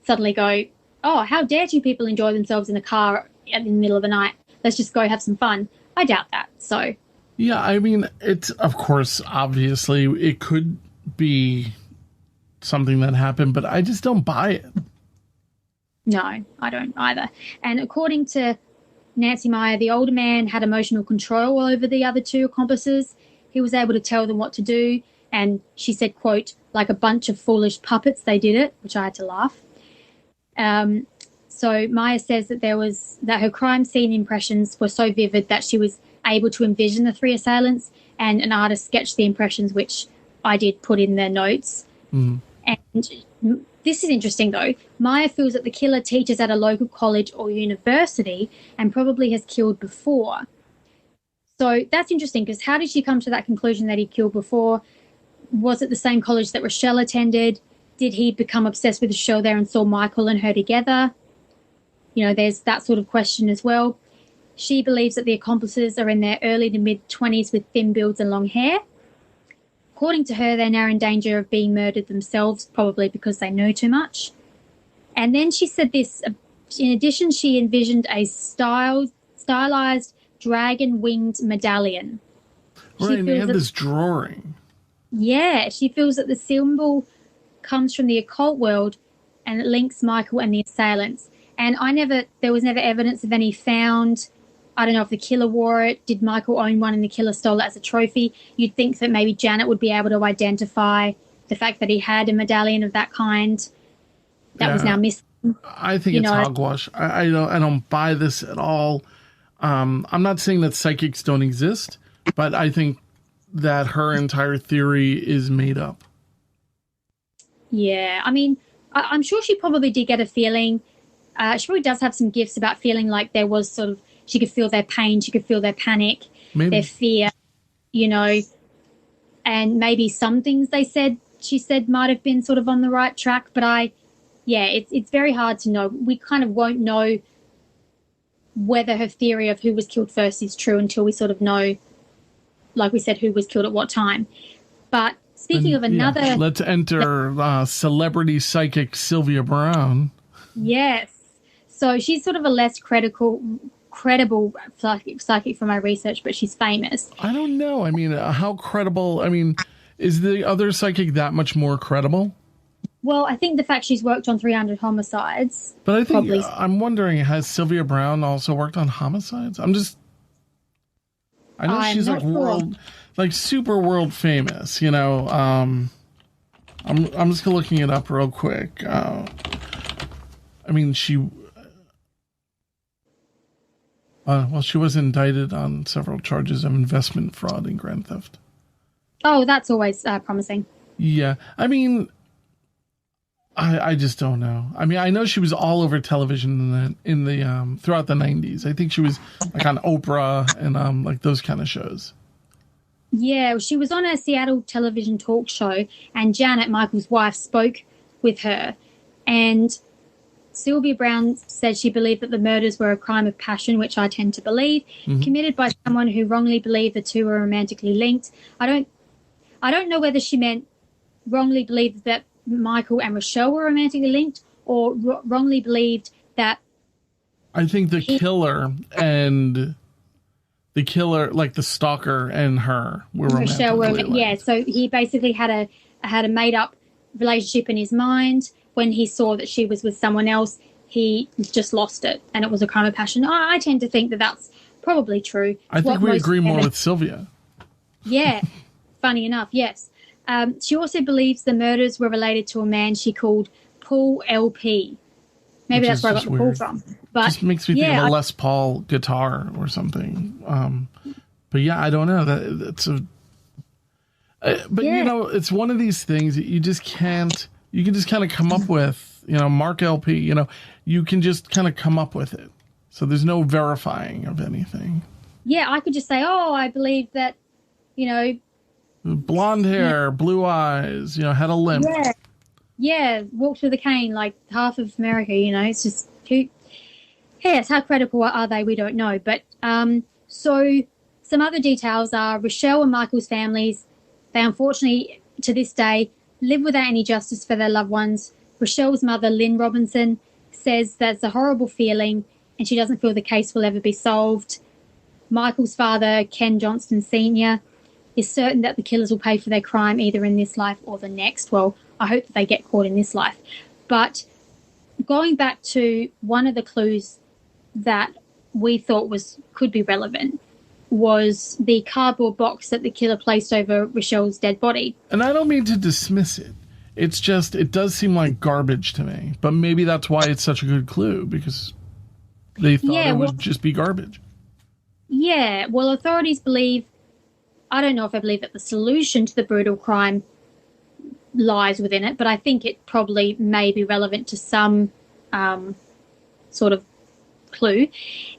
suddenly go, oh, how dare two people enjoy themselves in a car in the middle of the night? Let's just go have some fun. I doubt that. So, yeah, I mean, it's, of course, obviously, it could be something that happened, but I just don't buy it. No, I don't either. And according to Nancy Meyer, the older man had emotional control over the other two accomplices. He was able to tell them what to do. And she said, quote, like a bunch of foolish puppets, they did it, which I had to laugh. So Meyer says that her crime scene impressions were so vivid that she was able to envision the three assailants, and an artist sketched the impressions, which I did put in their notes. And this is interesting, though. Meyer feels that the killer teaches at a local college or university and probably has killed before. So that's interesting, because how did she come to that conclusion that he killed before? Was it the same college that Rochelle attended? Did he become obsessed with Rochelle there and saw Michael and her together? You know, there's that sort of question as well. She believes that the accomplices are in their early to mid-20s with thin builds and long hair. According to her, they're now in danger of being murdered themselves, probably because they know too much. And then she said this, in addition, she envisioned a stylized dragon-winged medallion. Right, they had this drawing. Yeah, she feels that the symbol comes from the occult world and it links Michael and the assailants. And there was never evidence of any found. I don't know if the killer wore it. Did Michael own one and the killer stole it as a trophy? You'd think that maybe Janet would be able to identify the fact that he had a medallion of that kind that was now missing. I think it's hogwash. I don't buy this at all. I'm not saying that psychics don't exist, but I think that her entire theory is made up. Yeah, I mean, I'm sure she probably did get a feeling. She probably does have some gifts about feeling like there was sort of, she could feel their pain, she could feel their panic, their fear, you know, and maybe some things she said might have been sort of on the right track, but it's very hard to know. We kind of won't know whether her theory of who was killed first is true until we sort of know, like we said, who was killed at what time. But speaking of another... Yeah, let's enter celebrity psychic Sylvia Brown. Yes. So she's sort of a less credible psychic from my research, but she's famous. I don't know. I mean, how credible? I mean, is the other psychic that much more credible? Well, I think the fact she's worked on 300 homicides. But I think I'm wondering, has Sylvia Brown also worked on homicides? I know she's like super world famous. You know, I'm just looking it up real quick. I mean, she was indicted on several charges of investment fraud and grand theft. Oh, that's always promising. Yeah, I mean, I just don't know. I mean, I know she was all over television in the throughout the 90s. I think she was like on Oprah and like those kind of shows. Yeah, she was on a Seattle television talk show, and Janet, Michael's wife, spoke with her, and Sylvia Brown said she believed that the murders were a crime of passion, which I tend to believe, committed by someone who wrongly believed the two were romantically linked. I don't know whether she meant wrongly believed that Michael and Rochelle were romantically linked, or wrongly believed that... I think the killer, like the stalker and her, were romantically linked. Yeah, so he basically had a made-up relationship in his mind. When he saw that she was with someone else, he just lost it, and it was a crime of passion. I tend to think that that's probably true. I think we agree more with Sylvia. Yeah, funny enough, yes. She also believes the murders were related to a man she called Paul LP. Maybe Which that's is where I got just the Paul weird. from. But Just makes me think yeah, of a Les Paul guitar or something. But yeah, I don't know. That's a. But yeah. you know, it's one of these things that you just can't. You can just kind of come up with. You know, Mark LP. You know, you can just kind of come up with it. So there's no verifying of anything. Yeah, I could just say, oh, I believe that, you know. Blonde hair, blue eyes. You know, had a limp. Yeah, walked with a cane like half of America, you know. It's just who. Yes, how credible are they? We don't know. But so some other details are Rochelle and Michael's families, they unfortunately, to this day, live without any justice for their loved ones. Rochelle's mother, Lynn Robinson, says that's a horrible feeling and she doesn't feel the case will ever be solved. Michael's father, Ken Johnston Sr., is certain that the killers will pay for their crime either in this life or the next. Well, I hope that they get caught in this life. But going back to one of the clues that we thought could be relevant was the cardboard box that the killer placed over Rochelle's dead body. And I don't mean to dismiss it. It's just, it does seem like garbage to me. But maybe that's why it's such a good clue, because they thought it would just be garbage. Yeah, well, authorities believe, I don't know if I believe that the solution to the brutal crime lies within it, but I think it probably may be relevant to some sort of clue.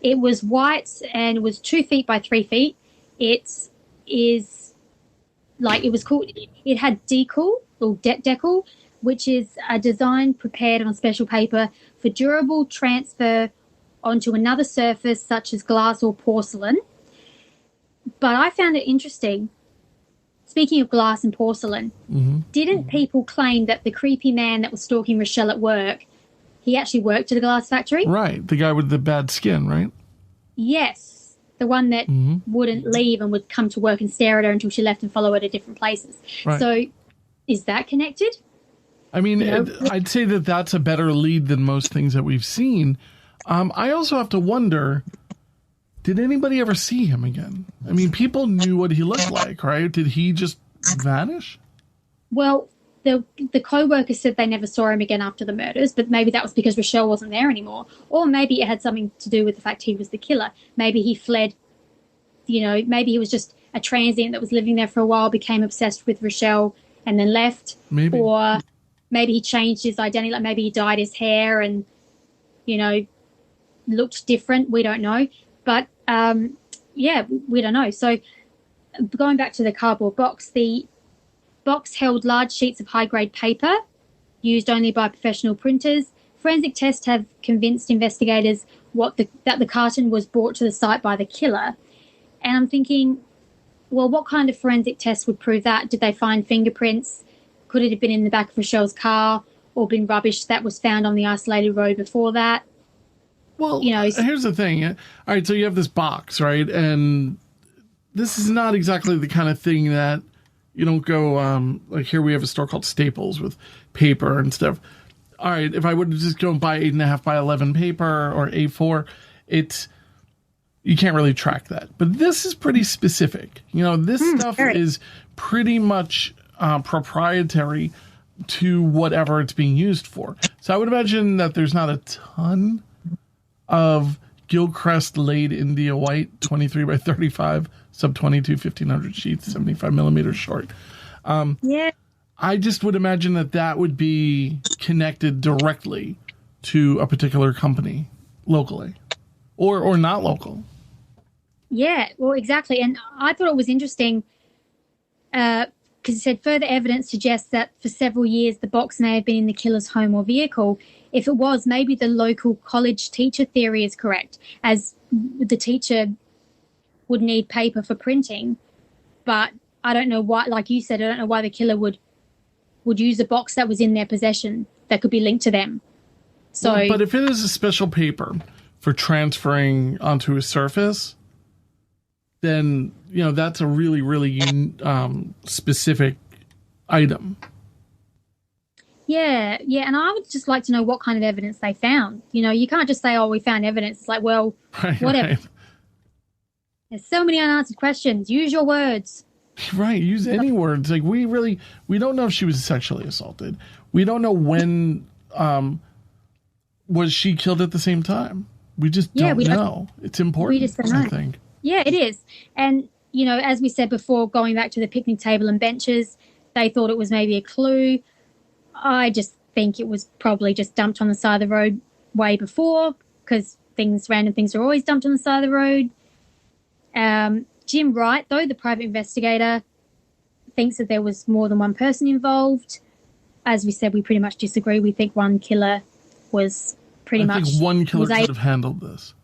It was white and it was 2 feet by 3 feet. It had decal or decal, which is a design prepared on special paper for durable transfer onto another surface such as glass or porcelain. But I found it interesting. Speaking of glass and porcelain, didn't people claim that the creepy man that was stalking Rochelle at work, he actually worked at a glass factory? Right. The guy with the bad skin, right? Yes. The one that wouldn't leave and would come to work and stare at her until she left and follow her to different places. Right. So is that connected? I mean, I'd say that that's a better lead than most things that we've seen. I also have to wonder, did anybody ever see him again? I mean, people knew what he looked like, right? Did he just vanish? Well, the co-workers said they never saw him again after the murders, but maybe that was because Rochelle wasn't there anymore. Or maybe it had something to do with the fact he was the killer. Maybe he fled, you know, maybe he was just a transient that was living there for a while, became obsessed with Rochelle and then left. Maybe. Or maybe he changed his identity, like maybe he dyed his hair and, you know, looked different. We don't know. But, yeah, we don't know. So going back to the cardboard box, the box held large sheets of high-grade paper used only by professional printers. Forensic tests have convinced investigators that the carton was brought to the site by the killer. And I'm thinking, well, what kind of forensic tests would prove that? Did they find fingerprints? Could it have been in the back of Rochelle's car or been rubbish that was found on the isolated road before that? Well, you know, here's the thing. All right, so you have this box, right? And this is not exactly the kind of thing that you don't go, like here we have a store called Staples with paper and stuff. All right, if I would just go and buy 8.5 by 11 paper or A4, you can't really track that. But this is pretty specific. You know, this stuff is pretty much proprietary to whatever it's being used for. So I would imagine that there's not a ton of Gilcrest laid India white 23 by 35 sub 22 1500 sheets 75 millimeters short. Yeah, I just would imagine that would be connected directly to a particular company locally or not local. Yeah, well, exactly. And I thought it was interesting because it said further evidence suggests that for several years the box may have been in the killer's home or vehicle. If it was, maybe the local college teacher theory is correct, as the teacher would need paper for printing. But I don't know why, like you said, I don't know why the killer would use a box that was in their possession that could be linked to them. So, well, but if it is a special paper for transferring onto a surface, then, you know, that's a really, really specific item. Yeah, and I would just like to know what kind of evidence they found. You know, you can't just say, oh, we found evidence. It's like, well, whatever. Right. There's so many unanswered questions. Use your words. Right, use any words. Like, we don't know if she was sexually assaulted. We don't know when was she killed at the same time. We just don't know. It's important, we just don't know. I think. Yeah, it is. And, you know, as we said before, going back to the picnic table and benches, they thought it was maybe a clue. I just think it was probably just dumped on the side of the road way before, because random things are always dumped on the side of the road. Jim Wright, though, the private investigator, thinks that there was more than one person involved. As we said, we pretty much disagree. We think one killer was I think one killer could have handled this.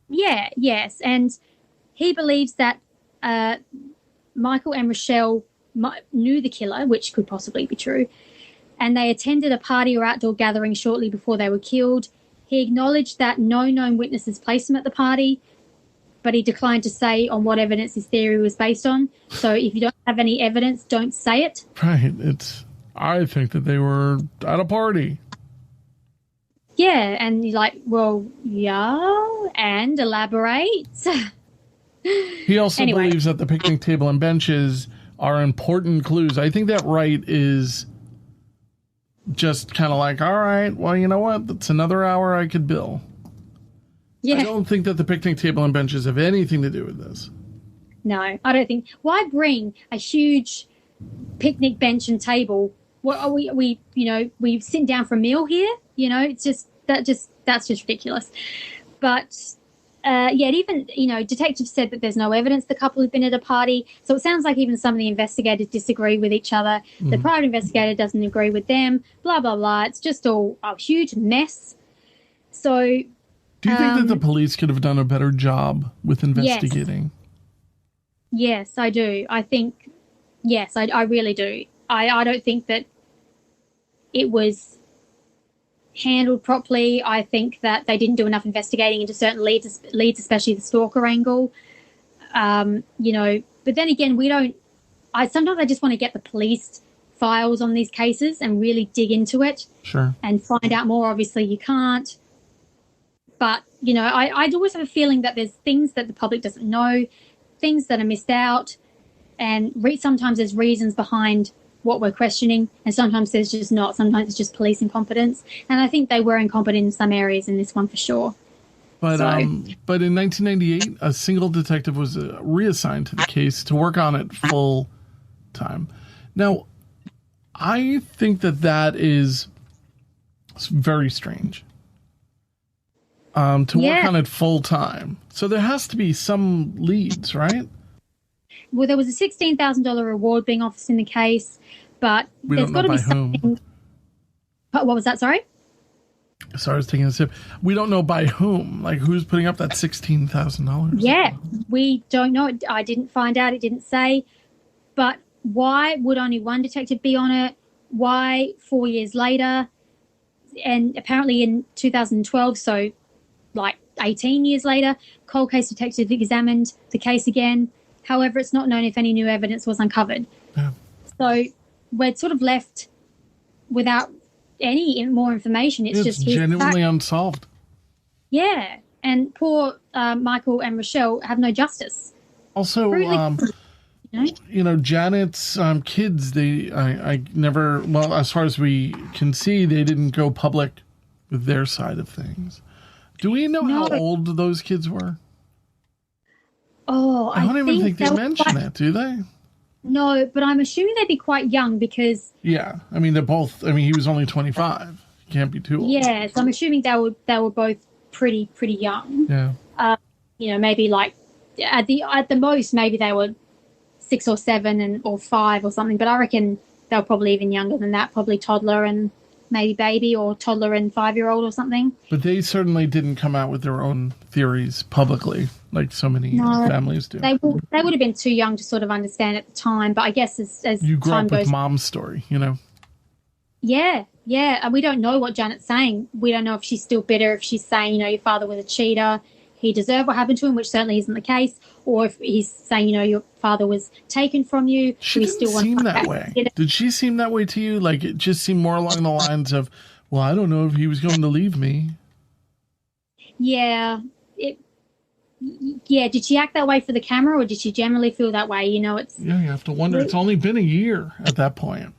Yeah, yes. And he believes that Michael and Rochelle knew the killer, which could possibly be true, and they attended a party or outdoor gathering shortly before they were killed. He acknowledged that no known witnesses placed him at the party, but he declined to say on what evidence his theory was based on. So if you don't have any evidence, don't say it. Right. I think that they were at a party. Yeah, and you're like, well, yeah, and elaborate. He also believes that the picnic table and benches are important clues. I think that Wright is just kind of like, all right, well, you know what? That's another hour I could bill. Yeah. I don't think that the picnic table and benches have anything to do with this. No, I don't think. Why bring a huge picnic bench and table? What are we we sitting down for a meal here? You know, it's just that's just ridiculous. But even detectives said that there's no evidence the couple had been at a party. So it sounds like even some of the investigators disagree with each other. Mm. The private investigator doesn't agree with them. Blah blah blah. It's just all a huge mess. So, do you think that the police could have done a better job with investigating? Yes, I do. I think yes, I really do. I don't think that it was handled properly. I think that they didn't do enough investigating into certain leads, especially the stalker angle. But then again, sometimes I just want to get the police files on these cases and really dig into it. Sure. And find out more. Obviously, you can't. But, I'd always have a feeling that there's things that the public doesn't know, things that are missed out, and sometimes there's reasons behind what we're questioning, and sometimes there's just not. Sometimes it's just police incompetence, and I think they were incompetent in some areas in this one for sure. But in 1998, a single detective was reassigned to the case to work on it full time. Now, I think that is very strange. To work on it full time, so there has to be some leads, right? Well, there was a $16,000 reward being offered in the case, but there's got to be something. What was that? Sorry, I was taking a sip. We don't know by whom. Like, who's putting up that $16,000? Yeah, we don't know. I didn't find out. It didn't say. But why would only one detective be on it? Why 4 years later? And apparently in 2012, so like 18 years later, cold case detective examined the case again. However, it's not known if any new evidence was uncovered. Yeah. So we're sort of left without any more information. It's just genuinely unsolved. Yeah. And poor Michael and Rochelle have no justice. Also, Janet's kids, I never, well, as far as we can see, they didn't go public with their side of things. Do we know how old those kids were? Oh, I don't even think they mention that, do they? No, but I'm assuming they'd be quite young because... Yeah, I mean, they're both... I mean, he was only 25. He can't be too old. Yeah, so I'm assuming they were both pretty young. Yeah. Maybe like... At the most, maybe they were 6 or 7 or 5 or something, but I reckon they were probably even younger than that, probably toddler and maybe baby, or toddler and 5-year-old or something. But they certainly didn't come out with their own theories publicly, like so many families do. They would have been too young to sort of understand at the time, but I guess as you grew time up with goes, Mom's story, Yeah, and we don't know what Janet's saying. We don't know if she's still bitter, if she's saying, your father was a cheater, he deserved what happened to him, which certainly isn't the case, or if he's saying, your father was taken from you. She didn't seem that way. Did she seem that way to you? Like, it just seemed more along the lines of, well, I don't know if he was going to leave me. Yeah, yeah, did she act that way for the camera, or did she generally feel that way? You know, it's... Yeah, you have to wonder. It's only been a year at that point.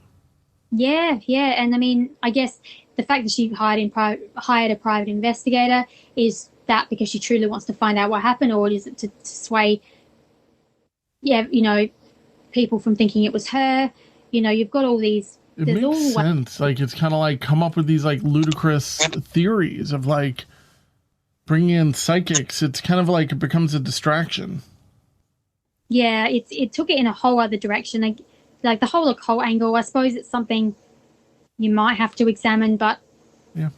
Yeah. And I mean, I guess the fact that she hired a private investigator, is that because she truly wants to find out what happened, or is it to sway, people from thinking it was her? You know, you've got all these... It makes sense. Like, it's kind of like come up with these like ludicrous theories of like bringing in psychics. It's kind of like it becomes a distraction. Yeah, it took it in a whole other direction. Like the whole occult angle, I suppose it's something you might have to examine, but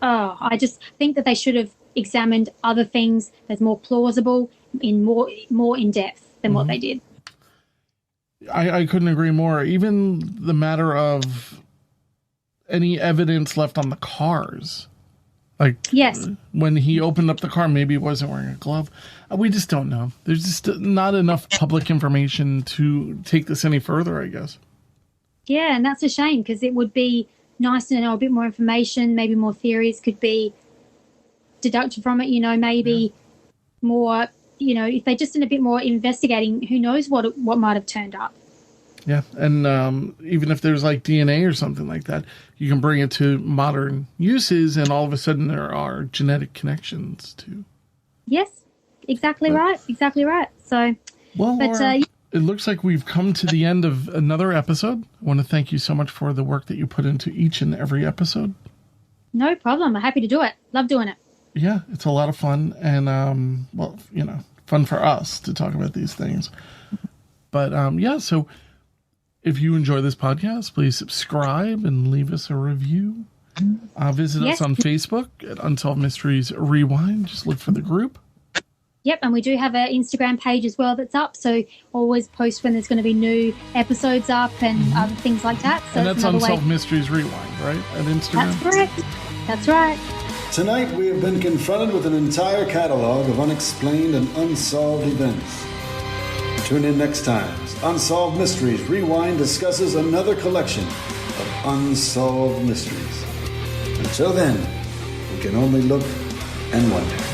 I just think that they should have examined other things that's more plausible, more in depth than what they did. I couldn't agree more. Even the matter of any evidence left on the cars. Like, yes, when he opened up the car, maybe he wasn't wearing a glove. We just don't know. There's just not enough public information to take this any further, I guess. Yeah, and that's a shame, because it would be nice to know a bit more information. Maybe more theories could be deducted from it. You know, maybe more. You know, if they just did a bit more investigating, who knows what might have turned up. Yeah, and even if there's like DNA or something like that, you can bring it to modern uses, and all of a sudden there are genetic connections too. Yes, exactly right. So, well, Laura, it looks like we've come to the end of another episode. I want to thank you so much for the work that you put into each and every episode. No problem. I'm happy to do it. Love doing it. Yeah, it's a lot of fun, and fun for us to talk about these things. But so if you enjoy this podcast, please subscribe and leave us a review. Visit us on Facebook at Unsolved Mysteries Rewind. Just look for the group. Yep, and we do have an Instagram page as well that's up, so always post when there's going to be new episodes up and other things like that. So and that's Unsolved Mysteries Rewind, right? At Instagram? That's correct. That's right. Tonight we have been confronted with an entire catalog of unexplained and unsolved events. Tune in next time as Unsolved Mysteries Rewind discusses another collection of unsolved mysteries. Until then, we can only look and wonder.